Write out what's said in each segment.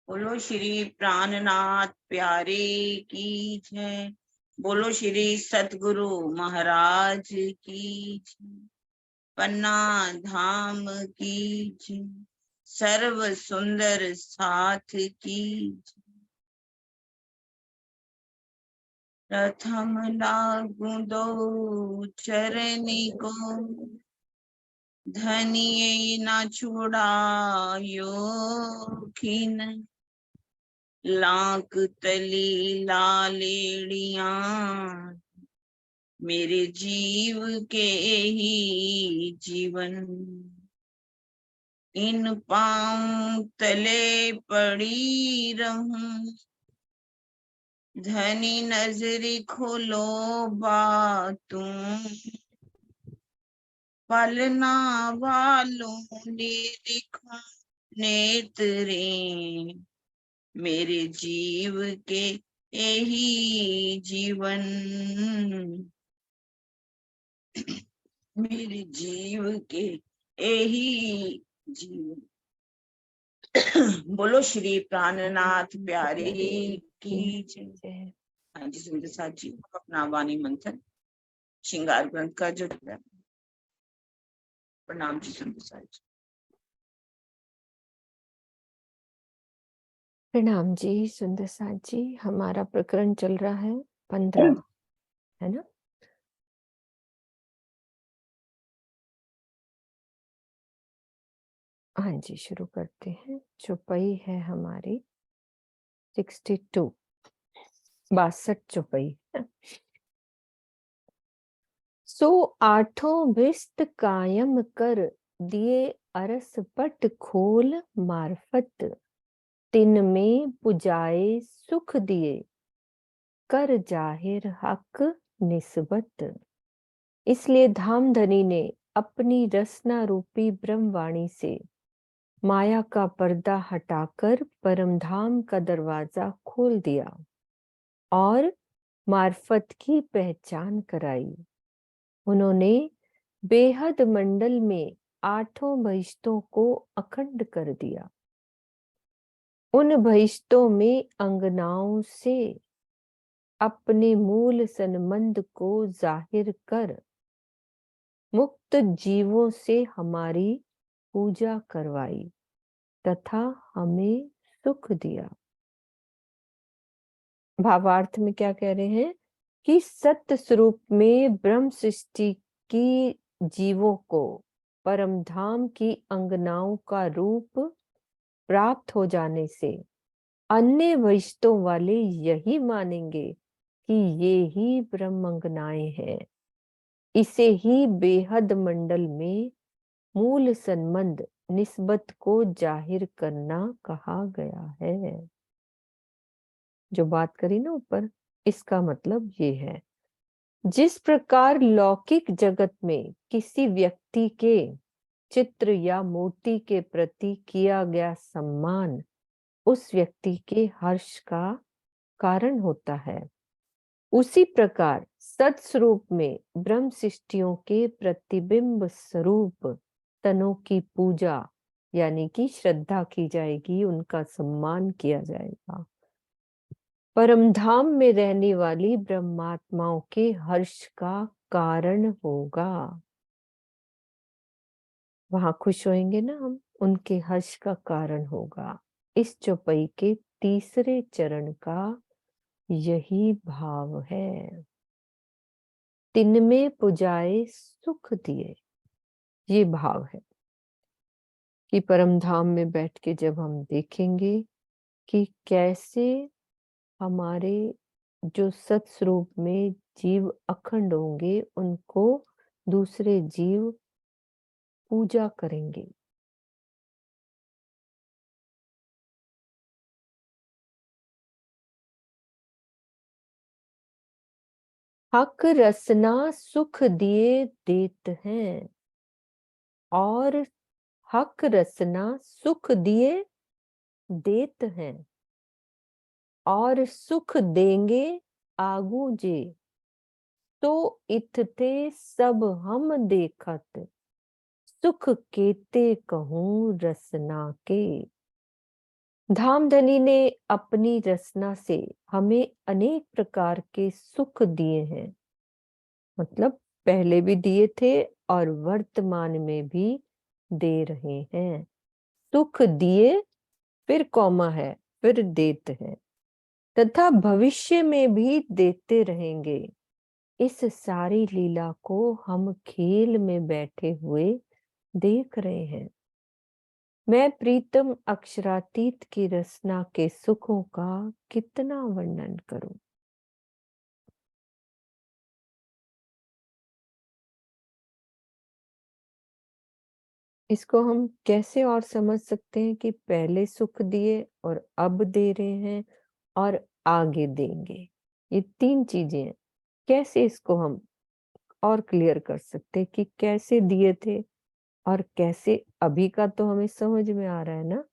बोलो श्री प्राणनाथ प्यारे की जय। बोलो श्री सतगुरु महाराज की जय। पन्ना धाम की जय। सर्व सुंदर साथ की जय। प्रथम लागू दो चरनी को, धनिये न छुड़ायो खिन। लाख तली लालेड़िया मेरे जीव के ही जीवन। इन पांव तले पड़ी रहूं, धनी नजरी खोलो बातूं। पलना वालों ने दिखा नेत्रे मेरे जीव के यही जीवन। मेरे जीव के यही जीवन। बोलो श्री प्राणनाथ प्यारे की जय। हाँ जी सुंदर साथ जी, अपना वाणी मंथन श्रृंगार ग्रंथ का जो प्रणाम जी सुंदर साथ जी। प्रणाम जी सुंदर साथ जी। हमारा प्रकरण चल रहा है 15, है ना? हाँ जी, शुरू करते हैं। चौपाई है हमारी 62, 62 चौपाई। सो आठों भिस्त कायम कर दिए अरस पट खोल मार्फत। तिन में पुजाए सुख दिए कर जाहिर हक निस्बत। इसलिए धामधनी ने अपनी रसना रूपी ब्रह्मवाणी से माया का पर्दा हटाकर परमधाम का दरवाजा खोल दिया और मार्फत की पहचान कराई। उन्होंने बेहद मंडल में आठों बहिश्तों को अखंड कर दिया। उन बहिश्तों में अंगनाओं से अपने मूल संबंध को जाहिर कर मुक्त जीवों से हमारी पूजा करवाई तथा हमें सुख दिया। भावार्थ में क्या कह रहे हैं कि सत्य स्वरूप में ब्रह्म सृष्टि की जीवों को परमधाम की अंगनाओं का रूप प्राप्त हो जाने से अन्य वैष्णव वाले यही मानेंगे कि ये ही ब्रह्मंगनाएं हैं। इसे ही बेहद मंडल में मूल संबंध निस्बत को जाहिर करना कहा गया है। जो बात करी ना ऊपर, इसका मतलब ये है, जिस प्रकार लौकिक जगत में किसी व्यक्ति के चित्र या मूर्ति के प्रति किया गया सम्मान उस व्यक्ति के हर्ष का कारण होता है, उसी प्रकार सत्स्वरूप में ब्रह्म सृष्टियों के प्रतिबिंब स्वरूप तनों की पूजा यानी कि श्रद्धा की जाएगी, उनका सम्मान किया जाएगा। परमधाम में रहने वाली ब्रह्मात्माओं के हर्ष का कारण होगा। वहां खुश होंगे ना हम, उनके हर्ष का कारण होगा। इस चौपाई के तीसरे चरण का यही भाव है। तिन में पुजाए सुख दिए, ये भाव है कि परमधाम में बैठ के जब हम देखेंगे कि कैसे हमारे जो सत्स्वरूप में जीव अखंड होंगे, उनको दूसरे जीव पूजा करेंगे। हक रसना सुख दिए देत हैं, और हक रसना सुख दिए देत हैं, और सुख देंगे आगू जे। तो इत्थे सब हम देखत, सुख केते कहूं रसना के। धामधनी ने अपनी रचना से हमें अनेक प्रकार के सुख दिए हैं, मतलब पहले भी दिए थे और वर्तमान में भी दे रहे हैं। सुख दिए, फिर कौमा है, फिर देते हैं, तथा भविष्य में भी देते रहेंगे। इस सारी लीला को हम खेल में बैठे हुए देख रहे हैं। मैं प्रीतम अक्षरातीत की रचना के सुखों का कितना वर्णन करूं। इसको हम कैसे और समझ सकते हैं कि पहले सुख दिए और अब दे रहे हैं और आगे देंगे। ये तीन चीजें हैं। कैसे इसको हम और क्लियर कर सकते हैं कि कैसे दिए थे और कैसे, अभी का तो हमें समझ में आ रहा है ना,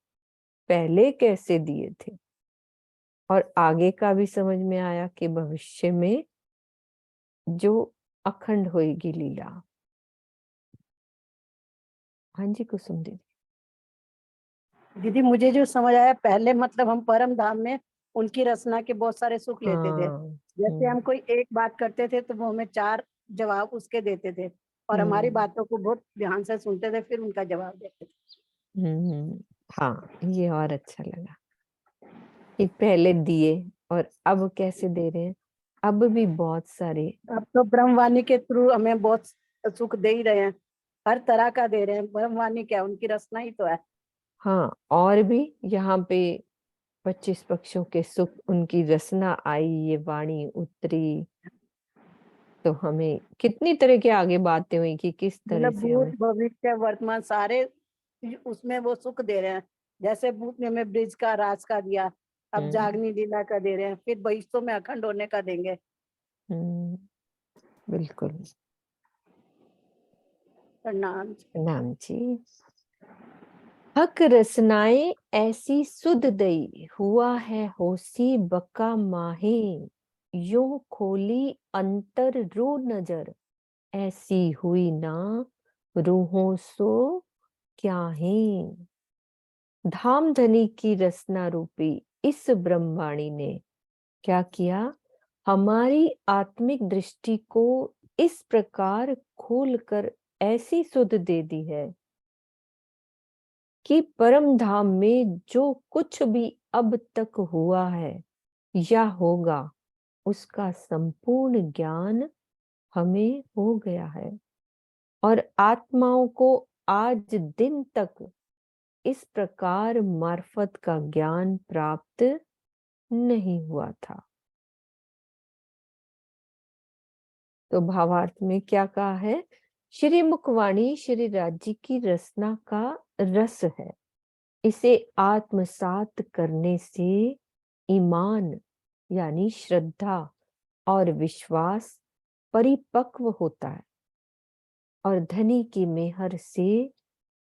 पहले कैसे दिए थे और आगे का भी समझ में आया कि भविष्य में जो अखंड होएगी लीला। हाँ जी कुसुम दीदी। दीदी मुझे जो समझ आया, पहले मतलब हम परम धाम में उनकी रचना के बहुत सारे सुख लेते थे। हाँ। जैसे हम कोई एक बात करते थे तो वो हमें 4 जवाब उसके देते थे और हमारी बातों को बहुत ध्यान से सुनते थे, फिर उनका जवाब देते थे। हाँ, ये और अच्छा लगा कि पहले दिए और अब कैसे दे रहे हैं। अब भी बहुत सारे। अब तो ब्रह्मवाणी के थ्रू हमें बहुत सुख दे ही रहे हैं, हर तरह का दे रहे हैं। ब्रह्मवाणी क्या, उनकी रचना ही तो है। हाँ, और भी यहाँ पे 25 पक्षों के सुख, उनकी रचना आई, ये वाणी उतरी, तो हमें कितनी तरह की आगे बातें हुई कि किस तरह मतलब से भूत हमें। भविष्य वर्तमान सारे उसमें वो सुख दे रहे हैं। जैसे भूत में हमें ब्रिज का राज का दिया, अब हम्म जागनी लीला का दे रहे हैं, फिर भविष्य में अखंड होने का देंगे। हम्म, बिल्कुल। प्रणाम। नाम जी। हक रसनाएं ऐसी सुध दई, हुआ है होसी बका माहे, यो खोली अंतर रू नजर, ऐसी हुई ना रूहों सो क्या है। धामधनी की रसना रूपी इस ब्रह्मवाणी ने क्या किया, हमारी आत्मिक दृष्टि को इस प्रकार खोलकर ऐसी सुध दे दी है कि परम धाम में जो कुछ भी अब तक हुआ है या होगा, उसका संपूर्ण ज्ञान हमें हो गया है और आत्माओं को आज दिन तक इस प्रकार मार्फत का ज्ञान प्राप्त नहीं हुआ था। तो भावार्थ में क्या कहा है, श्री मुखवाणी श्री राज्य की रचना का रस है। इसे आत्मसात करने से ईमान यानी श्रद्धा और विश्वास परिपक्व होता है और धनी की मेहर से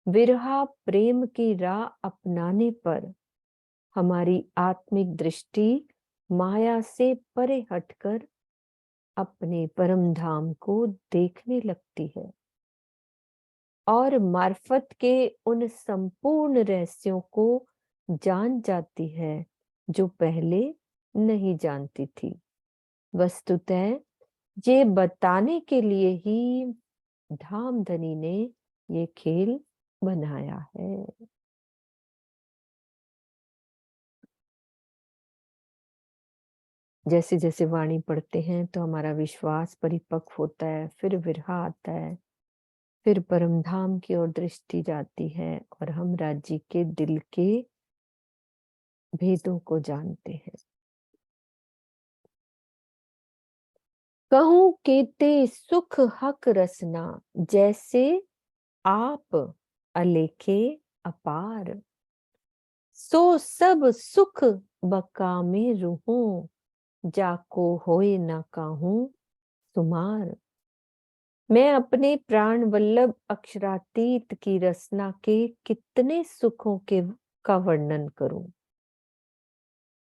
विरहा प्रेम की राह अपनाने पर हमारी आत्मिक दृष्टि माया से परे हटकर अपने परम धाम को देखने लगती है और मार्फत के उन संपूर्ण रहस्यों को जान जाती है जो पहले नहीं जानती थी। वस्तुतः ये बताने के लिए ही धामधनी ने ये खेल बनाया है। जैसे जैसे वाणी पढ़ते हैं तो हमारा विश्वास परिपक्व होता है, फिर विरहा आता है, फिर परम धाम की ओर दृष्टि जाती है और हम राज्य के दिल के भेदों को जानते हैं। कहूं केते सुख हक रसना, जैसे आप अलेखे अपार, सो सब सुख बका में रूहों, जाको होए न काहूं सुमार। मैं अपने प्राण वल्लभ अक्षरातीत की रचना के कितने सुखों के का वर्णन करूं।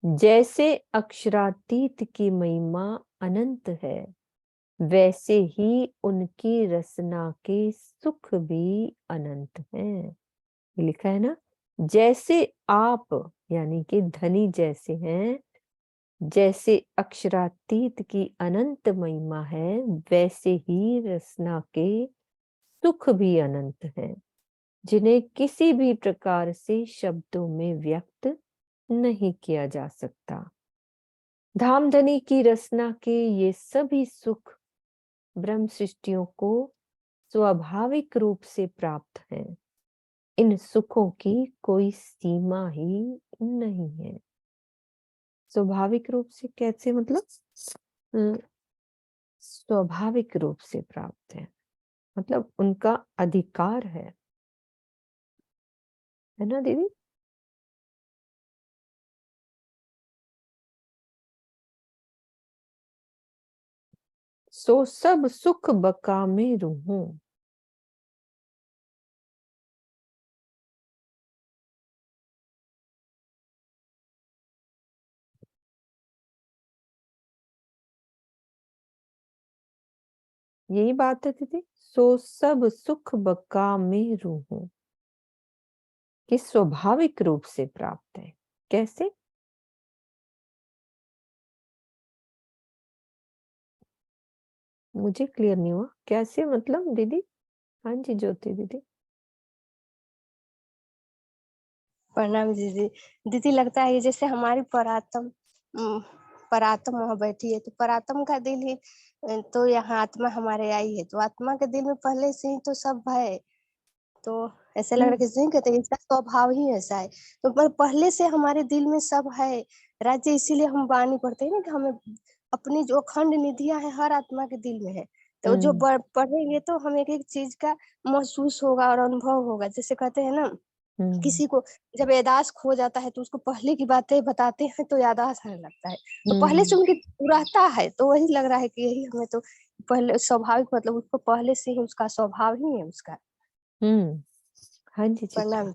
जैसे अक्षरातीत की महिमा अनंत है, वैसे ही उनकी रचना के सुख भी अनंत हैं। लिखा है ना, जैसे आप यानी कि धनी जैसे हैं, जैसे अक्षरातीत की अनंत महिमा है, वैसे ही रसना के सुख भी अनंत हैं, जिन्हें किसी भी प्रकार से शब्दों में व्यक्त नहीं किया जा सकता। धामधनी की रसना के ये सभी सुख ब्रह्म सृष्टियों को स्वाभाविक रूप से प्राप्त हैं। इन सुखों की कोई सीमा ही नहीं है। स्वाभाविक रूप से कैसे, मतलब स्वाभाविक रूप से प्राप्त है, मतलब उनका अधिकार है ना दीदी? सो सब सुख बका में रूहूं। यही बात है दीदी, सो सब सुख बका में रूहूं कि स्वाभाविक रूप से प्राप्त है। कैसे? मुझे क्लियर नहीं हुआ कैसे, मतलब दीदी? हाँ जी ज्योति दीदी। प्रणाम दीदी। दीदी लगता है ये जैसे हमारी परात्म वहाँ बैठी है, तो परात्म का दिल ही तो यहाँ आत्मा हमारे आई है, तो आत्मा के दिल में पहले से ही तो सब है। तो ऐसे लग रहा है कि नहीं कहते इसका स्वभाव ही ऐसा है, तो पर पहले से हमारे दिल में सब है राज्य। इसीलिए हम वाणी पढ़ते हैं ना कि हमें अपनी जो अखंड निधियां है हर आत्मा के दिल में है। तो जो पढ़ेंगे तो हमें एक एक चीज का महसूस होगा और अनुभव होगा। जैसे कहते हैं ना, किसी को जब यादाश्त खो जाता है तो उसको पहले की बातें बताते हैं तो यादाश्त आने लगता है, तो पहले से उनकी रहता है। तो वही लग रहा है कि यही हमें तो पहले स्वाभाविक, मतलब उसको पहले से ही उसका स्वभाव ही है उसका। हाँ जी प्रणाम।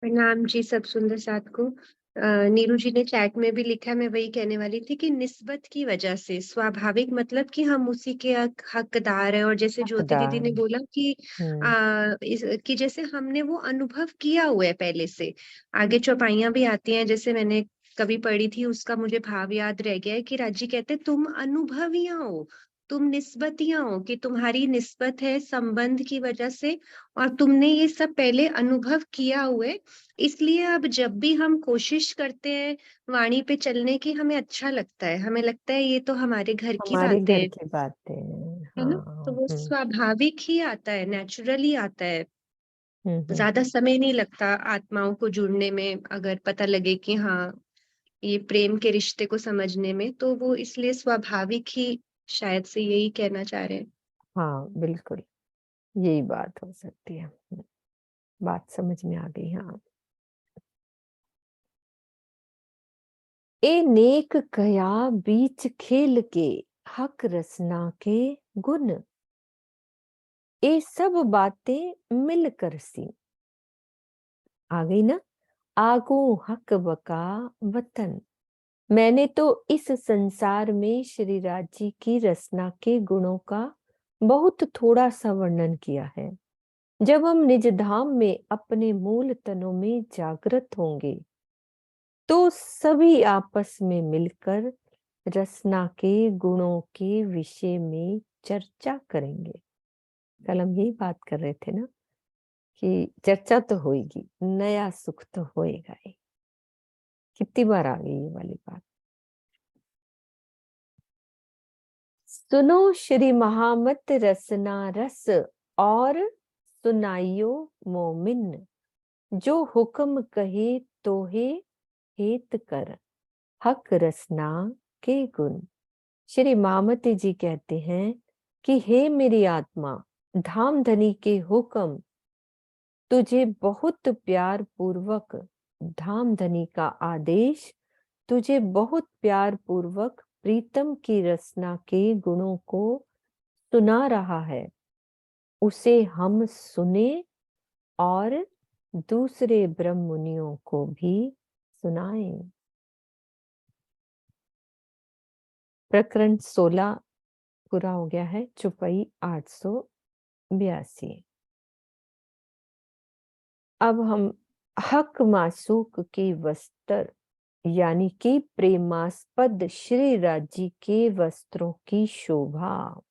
प्रणाम जी सब सुंदर साथ को। नीरू जी ने चैट में भी लिखा, मैं वही कहने वाली थी कि निस्बत की वजह से स्वाभाविक, मतलब कि हम उसी के हकदार हैं। और जैसे ज्योति दीदी ने बोला कि कि जैसे हमने वो अनुभव किया हुआ है पहले से। आगे चौपाइयां भी आती हैं, जैसे मैंने कभी पढ़ी थी, उसका मुझे भाव याद रह गया है कि राजी कहते तुम अनुभवियां हो, तुम निस्बतियां हो, कि तुम्हारी निस्बत है संबंध की वजह से और तुमने ये सब पहले अनुभव किया हुए, इसलिए अब जब भी हम कोशिश करते हैं वाणी पे चलने की, हमें अच्छा लगता है, हमें लगता है ये तो हमारे घर की हमारे बातें घर हैं, की बातें है ना। तो वो स्वाभाविक ही आता है, नेचुरली आता है। ज्यादा समय नहीं लगता आत्माओं को जुड़ने में, अगर पता लगे कि हाँ ये प्रेम के रिश्ते को समझने में, तो वो इसलिए स्वाभाविक ही, शायद से यही कहना चाह रहे हैं। हाँ बिल्कुल, यही बात हो सकती है। बात समझ में आ गई। हाँ, ए नेक कया बीच खेल के हक रसना के गुण, ये सब बातें मिलकर सी। आ गई ना? आगो हक बका वतन। मैंने तो इस संसार में श्री राज जी की रचना के गुणों का बहुत थोड़ा सा वर्णन किया है। जब हम निज धाम में अपने मूल तनों में जागृत होंगे तो सभी आपस में मिलकर रचना के गुणों के विषय में चर्चा करेंगे। कल हम यही बात कर रहे थे ना कि चर्चा तो होगी, नया सुख तो होएगा ही। कितनी बार आ गई ये वाली बात। सुनो श्री महामत रसना रस और सुनाइयो मोमिन, जो हुक्म कहे तो हेत कर हक रसना के गुण। श्री मामती जी कहते हैं कि हे मेरी आत्मा, धाम धनी के हुक्म तुझे बहुत प्यार पूर्वक, धाम धनी का आदेश तुझे बहुत प्यार पूर्वक प्रीतम की रचना के गुणों को सुना रहा है। उसे हम सुने और दूसरे ब्रह्म मुनियों को भी सुनाएं। प्रकरण 16 पूरा हो गया है। चौपाई 882। अब हम हक मासूक के वस्त्र यानी कि प्रेमास्पद श्री राज्य के वस्त्रों की शोभा।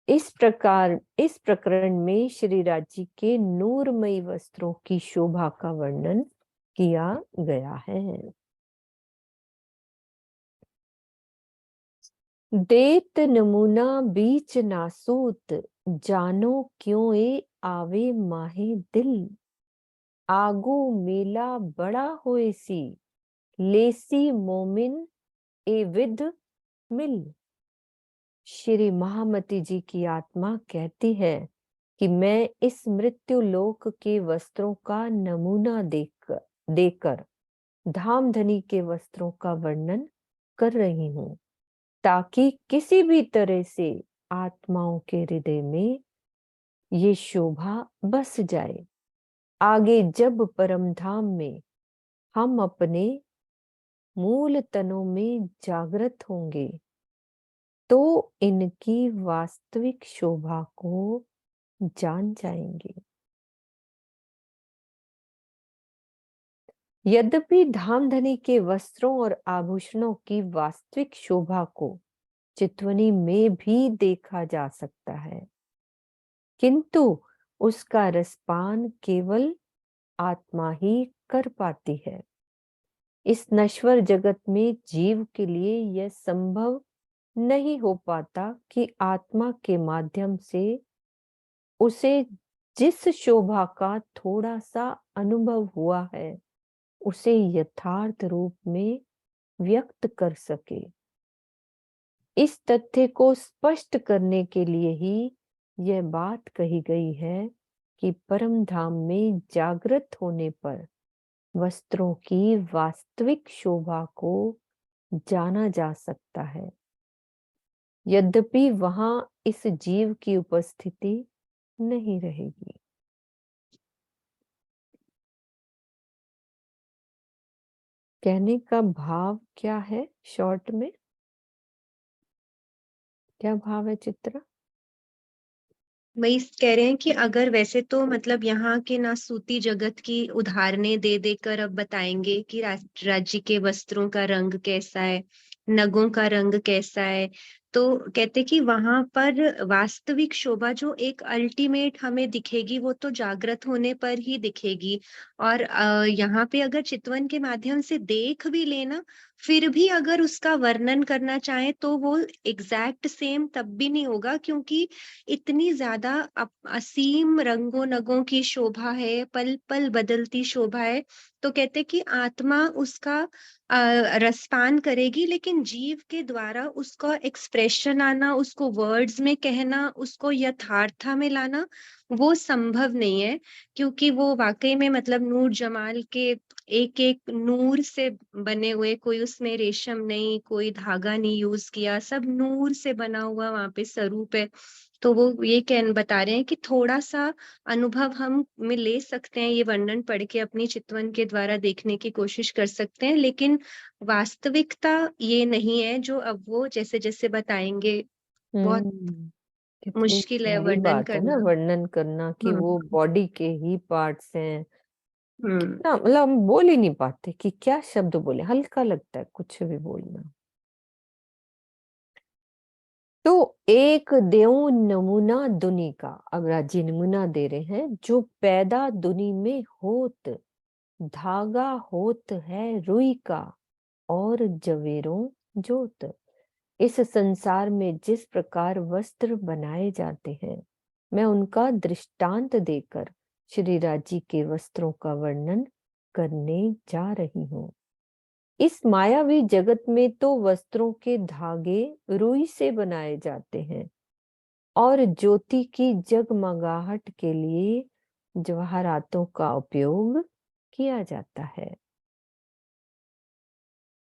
इस प्रकरण में श्री राज्य के नूरमयी वस्त्रों की शोभा का वर्णन किया गया है। देत नमूना बीच नासूत, जानो क्यों ए आवे माहे दिल। आगू मेला बड़ा होए सी, लेसी मोमिन ए विद मिल। श्री महामती जी की आत्मा कहती है कि मैं इस मृत्यु लोक के वस्त्रों का नमूना देकर धामधनी के वस्त्रों का वर्णन कर रही हूं, ताकि किसी भी तरह से आत्माओं के हृदय में ये शोभा बस जाए। आगे जब परम धाम में हम अपने मूल तनों में जागृत होंगे तो इनकी वास्तविक शोभा को जान जाएंगे। यद्यपि धामधनी के वस्त्रों और आभूषणों की वास्तविक शोभा को चितवनी में भी देखा जा सकता है, किंतु उसका रसपान केवल आत्मा ही कर पाती है। इस नश्वर जगत में जीव के लिए यह संभव नहीं हो पाता कि आत्मा के माध्यम से उसे जिस शोभा का थोड़ा सा अनुभव हुआ है उसे यथार्थ रूप में व्यक्त कर सके। इस तथ्य को स्पष्ट करने के लिए ही यह बात कही गई है कि परम धाम में जागृत होने पर वस्त्रों की वास्तविक शोभा को जाना जा सकता है, यद्यपि वहां इस जीव की उपस्थिति नहीं रहेगी। कहने का भाव क्या है? शॉर्ट में क्या भाव है चित्रा? वही कह रहे हैं कि अगर वैसे तो मतलब यहाँ के ना सूती जगत की उदाहरणें दे देकर अब बताएंगे कि राज्य के वस्त्रों का रंग कैसा है, नगों का रंग कैसा है, तो कहते कि वहां पर वास्तविक शोभा जो एक अल्टीमेट हमें दिखेगी वो तो जागृत होने पर ही दिखेगी। और यहाँ पे अगर चितवन के माध्यम से देख भी लेना फिर भी अगर उसका वर्णन करना चाहे तो वो एग्जैक्ट सेम तब भी नहीं होगा, क्योंकि इतनी ज्यादा असीम रंगों नगों की शोभा है, पल पल बदलती शोभा है। तो कहते कि आत्मा उसका रसपान करेगी, लेकिन जीव के द्वारा उसका एक्सप्रेशन आना, उसको वर्ड्स में कहना, उसको यथार्था में लाना वो संभव नहीं है, क्योंकि वो वाकई में मतलब नूर जमाल के एक एक नूर से बने हुए, कोई उसमें रेशम नहीं, कोई धागा नहीं यूज किया, सब नूर से बना हुआ वहां पे स्वरूप है। तो वो ये बता रहे हैं कि थोड़ा सा अनुभव हम में ले सकते हैं, ये वर्णन पढ़ के अपनी चितवन के द्वारा देखने की कोशिश कर सकते हैं, लेकिन वास्तविकता ये नहीं है जो अब वो जैसे जैसे बताएंगे। बहुत कितनी मुश्किल है गहरी वर्णन बात है ना करना। वर्णन करना कि वो हम्म बॉडी के ही पार्ट्स हैं। हम्म ना मतलब हम बोल ही नहीं पाते कि क्या शब्द बोले, हल्का लगता है कुछ भी बोलना। तो एक देव नमूना दुनी का, अब राजी नमूना दे रहे हैं, जो पैदा दुनी में होत, धागा होत है रुई का और जवेरों जोत। इस संसार में जिस प्रकार वस्त्र बनाए जाते हैं, मैं उनका दृष्टांत देकर श्री राजी के वस्त्रों का वर्णन करने जा रही हूँ। इस मायावी जगत में तो वस्त्रों के धागे रुई से बनाए जाते हैं और ज्योति की जगमगाहट के लिए जवाहरातों का उपयोग किया जाता है।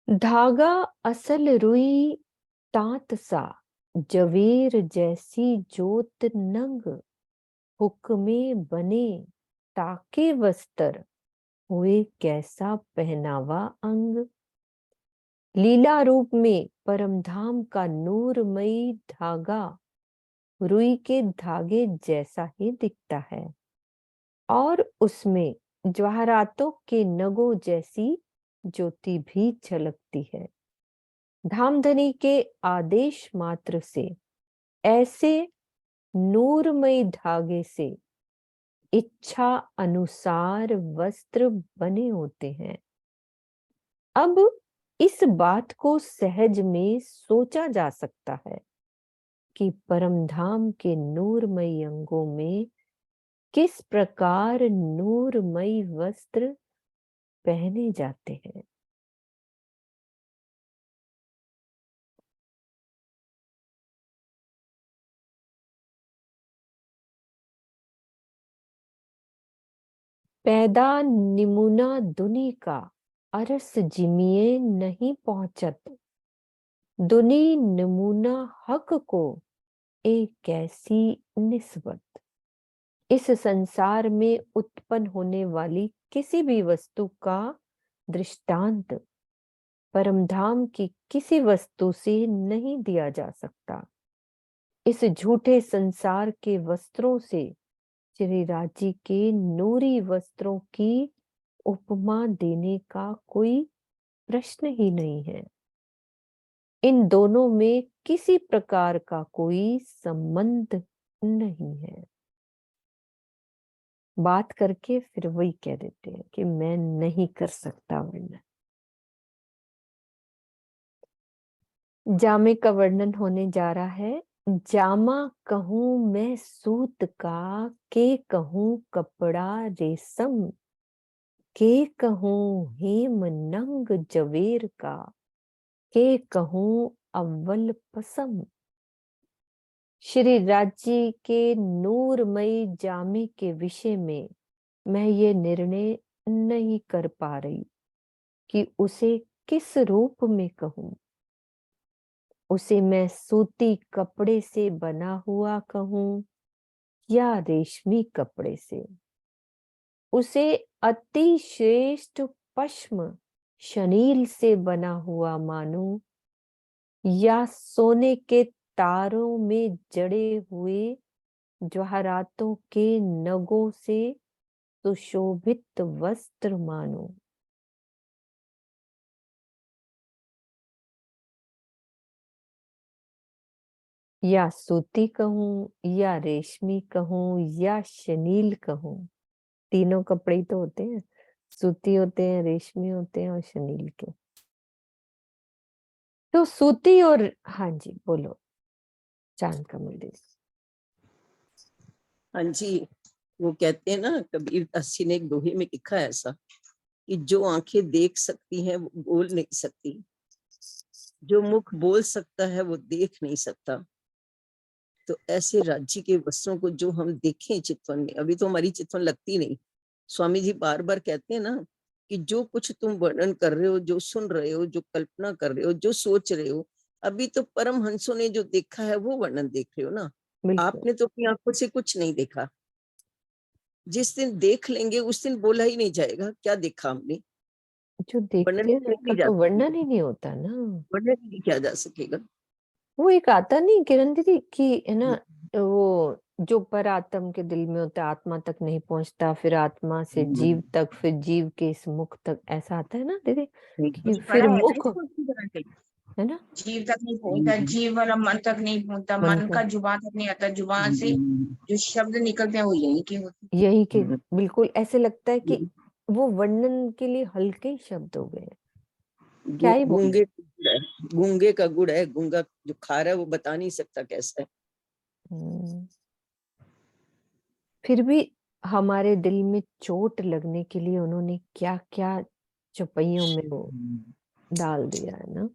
धागा असल रुई तात सा, जवेर जैसी जोत नंग, हुक्मे बने ताके वस्त्र, हुए कैसा पहनावा अंग। लीला रूप में परमधाम का नूरमयी धागा रुई के धागे जैसा ही दिखता है और उसमें ज्वाहरातों के नगों जैसी ज्योति भी झलकती है। धामधनी के आदेश मात्र से ऐसे नूरमय धागे से इच्छा अनुसार वस्त्र बने होते हैं। अब इस बात को सहज में सोचा जा सकता है कि परमधाम के नूरमयी अंगों में किस प्रकार नूरमयी वस्त्र पहने जाते हैं। पैदा निमुना दुनी का अरस जिमिए नहीं पहुंचत, दुनी नमूना हक को एक कैसी निस्बत। इस संसार में उत्पन्न होने वाली किसी भी वस्तु का दृष्टांत परमधाम की किसी वस्तु से नहीं दिया जा सकता। इस झूठे संसार के वस्त्रों से श्री राजी के नूरी वस्त्रों की उपमा देने का कोई प्रश्न ही नहीं है। इन दोनों में किसी प्रकार का कोई संबंध नहीं है। बात करके फिर वही कह देते हैं कि मैं नहीं कर सकता वर्णन। जामे का वर्णन होने जा रहा है। जामा कहूं मैं सूत का, के कहूं कपड़ा रेशम, के कहूं हेम नंग जवेर का, के कहूं अव्वल पसम। श्री राज्य के नूरमयी जामे के विषय में मैं ये निर्णय नहीं कर पा रही कि उसे किस रूप में कहूं। उसे मैं सूती कपड़े से बना हुआ कहूं या रेशमी कपड़े से। उसे अति श्रेष्ठ पश्म शनील से बना हुआ मानूं या सोने के तारों में जड़े हुए ज्वाहरातों के नगों से सुशोभित वस्त्र मानूं। या सूती कहूं या रेशमी कहूं या शनील कहूं, तीनों कपड़े ही तो होते हैं, सूती होते हैं, रेशमी होते हैं और शनील के। तो सूती और, हाँ जी बोलो चांद कमल देवी। हाँ जी, वो कहते हैं ना, कबीर दास जी ने एक दोहे में लिखा है ऐसा कि जो आंखें देख सकती हैं वो बोल नहीं सकती, जो मुख बोल सकता है वो देख नहीं सकता। तो ऐसे राज्य के वस्त्रों को जो हम देखें चितवन में, अभी तो हमारी चितवन लगती नहीं। स्वामी जी बार बार कहते हैं ना कि जो कुछ तुम वर्णन कर रहे हो, जो सुन रहे हो, जो कल्पना कर रहे हो, जो सोच रहे हो, अभी तो परम हंसों ने जो देखा है वो वर्णन देख रहे हो ना। आपने तो अपनी आंखों से कुछ नहीं देखा। जिस दिन देख लेंगे उस दिन बोला ही नहीं जाएगा क्या देखा हमने। जो देखते हैं उसका तो वर्णन ही नहीं होता ना, वर्णन नहीं किया जा सकेगा। वो एक आता नहीं किरण दीदी कि है ना, वो जो पर आत्म के दिल में होता है, आत्मा तक नहीं पहुंचता, फिर आत्मा से जीव तक, फिर जीव के इस मुख तक, ऐसा आता है ना दीदी कि फिर मुख, है ना, जीव तक नहीं पहुंचता, जीव वाला मन तक नहीं पहुंचता, मन का जुबान तक नहीं आता, जुबान से जो शब्द निकलते हैं वो यही के होते हैं। यही के बिल्कुल ऐसे लगता है कि वो वर्णन के लिए हल्के ही शब्द हो गए। क्या ही गूंगे गूंगे का गुड़ है, गूंगा जो खा रहा है वो बता नहीं सकता कैसा है। फिर भी हमारे दिल में चोट लगने के लिए उन्होंने क्या क्या चौपाइयों में वो डाल दिया है ना।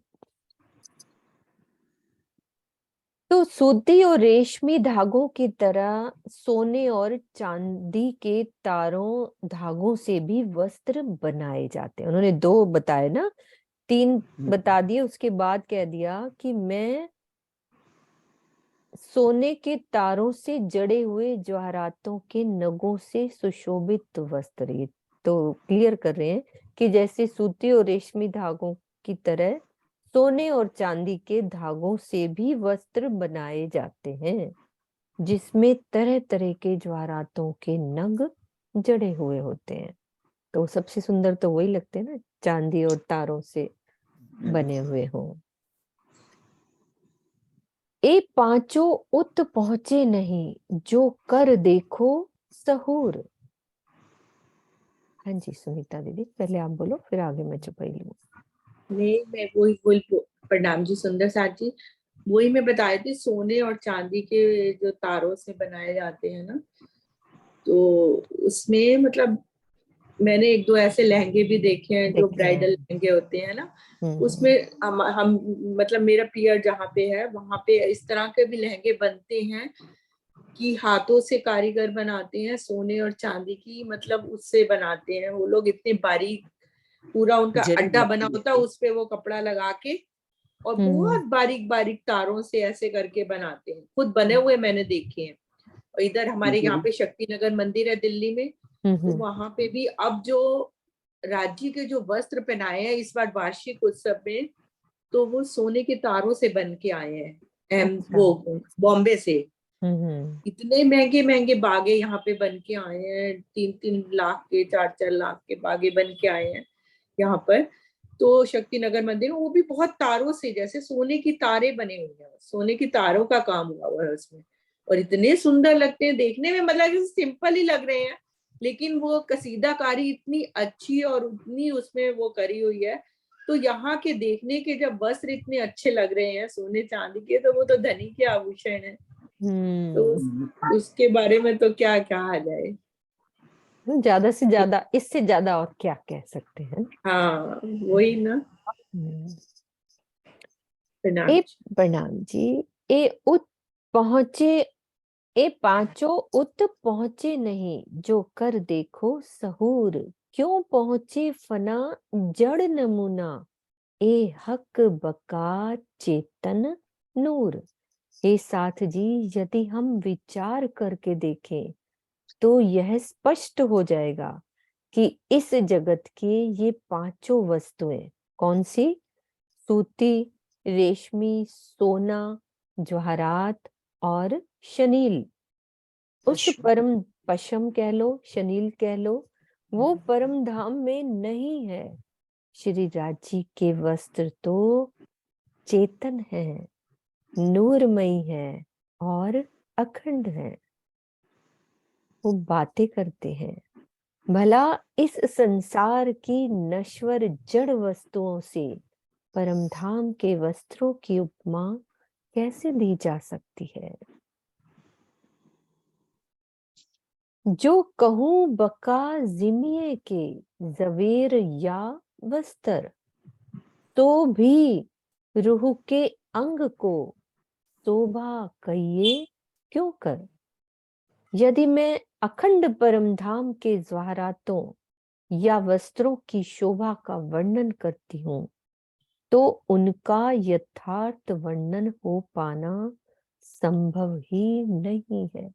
तो सूती और रेशमी धागों की तरह सोने और चांदी के तारों धागों से भी वस्त्र बनाए जाते हैं। उन्होंने दो बताए ना, तीन बता दिए, उसके बाद कह दिया कि मैं सोने के तारों से जड़े हुए ज्वाहरातों के नगों से सुशोभित वस्त्र। ये तो क्लियर कर रहे हैं कि जैसे सूती और रेशमी धागों की तरह सोने और चांदी के धागों से भी वस्त्र बनाए जाते हैं, जिसमें तरह तरह के ज्वाहरातों के नग जड़े हुए होते हैं। तो सबसे सुंदर तो वही लगते हैं ना, चांदी और तारों से बने हुए हो। ए पांचों उत पहुंचे नहीं, जो कर देखो सहूर। हाँ जी सुनीता दीदी, पहले आप बोलो फिर आगे मैं चुपाई लूँ। नहीं, मैं वही वही प्रणाम जी सुंदर साथ जी, वही मैं बताई थी, सोने और चांदी के जो तारों से बनाए जाते हैं ना, तो उसमें मतलब मैंने एक दो ऐसे लहंगे भी देखे हैं जो देखे हैं। ब्राइडल लहंगे होते हैं ना, हम्म। उसमें हम मतलब मेरा पियर जहाँ पे है वहां पे इस तरह के भी लहंगे बनते हैं कि हाथों से कारीगर बनाते हैं, सोने और चांदी की मतलब उससे बनाते हैं वो लोग, इतने बारीक, पूरा उनका जरी अड्डा बना बत्ती होता है, उस पे वो कपड़ा लगा के और बहुत बारीक बारीक तारों से ऐसे करके बनाते हैं, खुद बने हुए मैंने देखे हैं। और इधर हमारे यहाँ पे शक्ति नगर मंदिर है दिल्ली में, तो वहां पे भी अब जो राज्य के जो वस्त्र पहनाए हैं इस बार वार्षिक उत्सव में, तो वो सोने के तारों से बन के आए हैं। अच्छा। वो बॉम्बे से हम्म। इतने महंगे महंगे बागे यहाँ पे बन के आए हैं, 3-3 लाख के, 4-4 लाख के बागे बन के आए हैं यहाँ पर। तो शक्ति नगर मंदिर में वो भी बहुत तारों से, जैसे सोने की तारे बने हुए हैं, सोने की तारों का काम हुआ है उसमें, और इतने सुंदर लगते हैं देखने में, मतलब सिंपल ही लग रहे हैं, लेकिन वो कसीदाकारी इतनी अच्छी और उतनी उसमें वो करी हुई है। तो यहाँ के देखने के जब वस्त्र इतने अच्छे लग रहे हैं सोने चांदी के, तो वो तो धनी के आभूषण है। तो उसके बारे में तो क्या कहा जाए। ज्यादा से ज्यादा, इससे ज्यादा और क्या कह सकते हैं। हाँ वही ना। प्रणाम ए जी। प्रणाम जी। ए उत पहुंचे, ए पांचों उत पहुंचे नहीं, जो कर देखो सहूर। क्यों पहुंचे फना जड़ नमूना, ए हक बका चेतन नूर। हे साथ जी, यदि हम विचार करके देखें तो यह स्पष्ट हो जाएगा कि इस जगत के ये पांचों वस्तुएं कौन सी, सूती, रेशमी, सोना, जवाहरात और शनील, उस परम पशम कह लो, शनील कह लो, वो परम धाम में नहीं है। श्री राज जी के वस्त्र तो चेतन है, नूरमयी है और अखंड है। वो बातें करते हैं। भला इस संसार की नश्वर जड़ वस्तुओं से परमधाम के वस्त्रों की उपमा कैसे दी जा सकती है। जो कहूं बका जिमिये के जवेर या वस्त्र, तो भी रूह के अंग को शोभा कहिए क्यों कर। यदि मैं अखंड परमधाम के जवाहरातों या वस्त्रों की शोभा का वर्णन करती हूँ, तो उनका यथार्थ वर्णन हो पाना संभव ही नहीं है,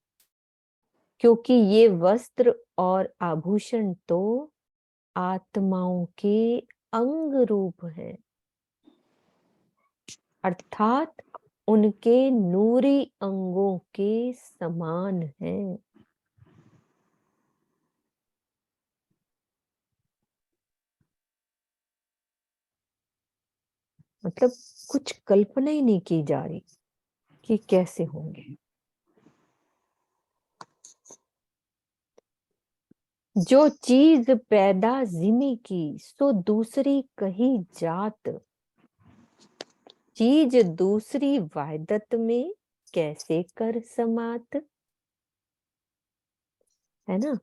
क्योंकि ये वस्त्र और आभूषण तो आत्माओं के अंग रूप हैं, अर्थात उनके नूरी अंगों के समान हैं। मतलब कुछ कल्पना ही नहीं की जा रही कि कैसे होंगे। जो चीज पैदा जिमी की, सो दूसरी कही जात। चीज दूसरी वायदत में कैसे कर समात। है ना।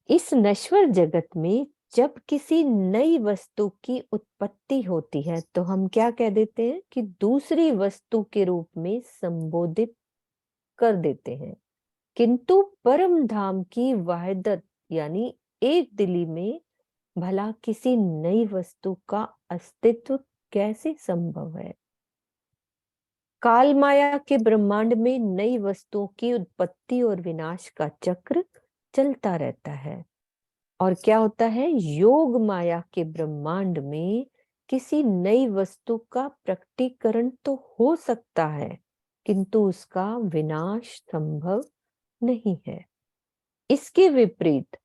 इस नश्वर जगत में जब किसी नई वस्तु की उत्पत्ति होती है तो हम क्या कह देते हैं कि दूसरी वस्तु के रूप में संबोधित कर देते हैं। किंतु परम धाम की वाहिदत यानी एक दिली में भला किसी नई वस्तु का अस्तित्व कैसे संभव है। काल माया के ब्रह्मांड में नई वस्तुओं की उत्पत्ति और विनाश का चक्र चलता रहता है। और क्या होता है, योग माया के ब्रह्मांड में किसी नई वस्तु का प्रकटीकरण तो हो सकता है, किंतु उसका विनाश संभव नहीं है। इसके विपरीत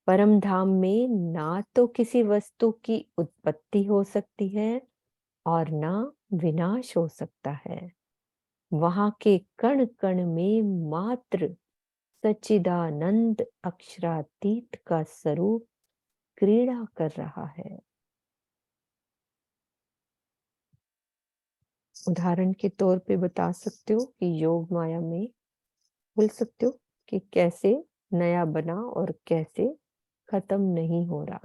परम धाम में ना तो किसी वस्तु की उत्पत्ति हो सकती है और ना विनाश हो सकता है। वहां के कण कण में मात्र सच्चिदानंद अक्षरातीत का स्वरूप क्रीड़ा कर रहा है। उदाहरण के तौर पे बता सकते हो कि योग माया में बोल सकते हो कि कैसे नया बना और कैसे खत्म नहीं हो रहा।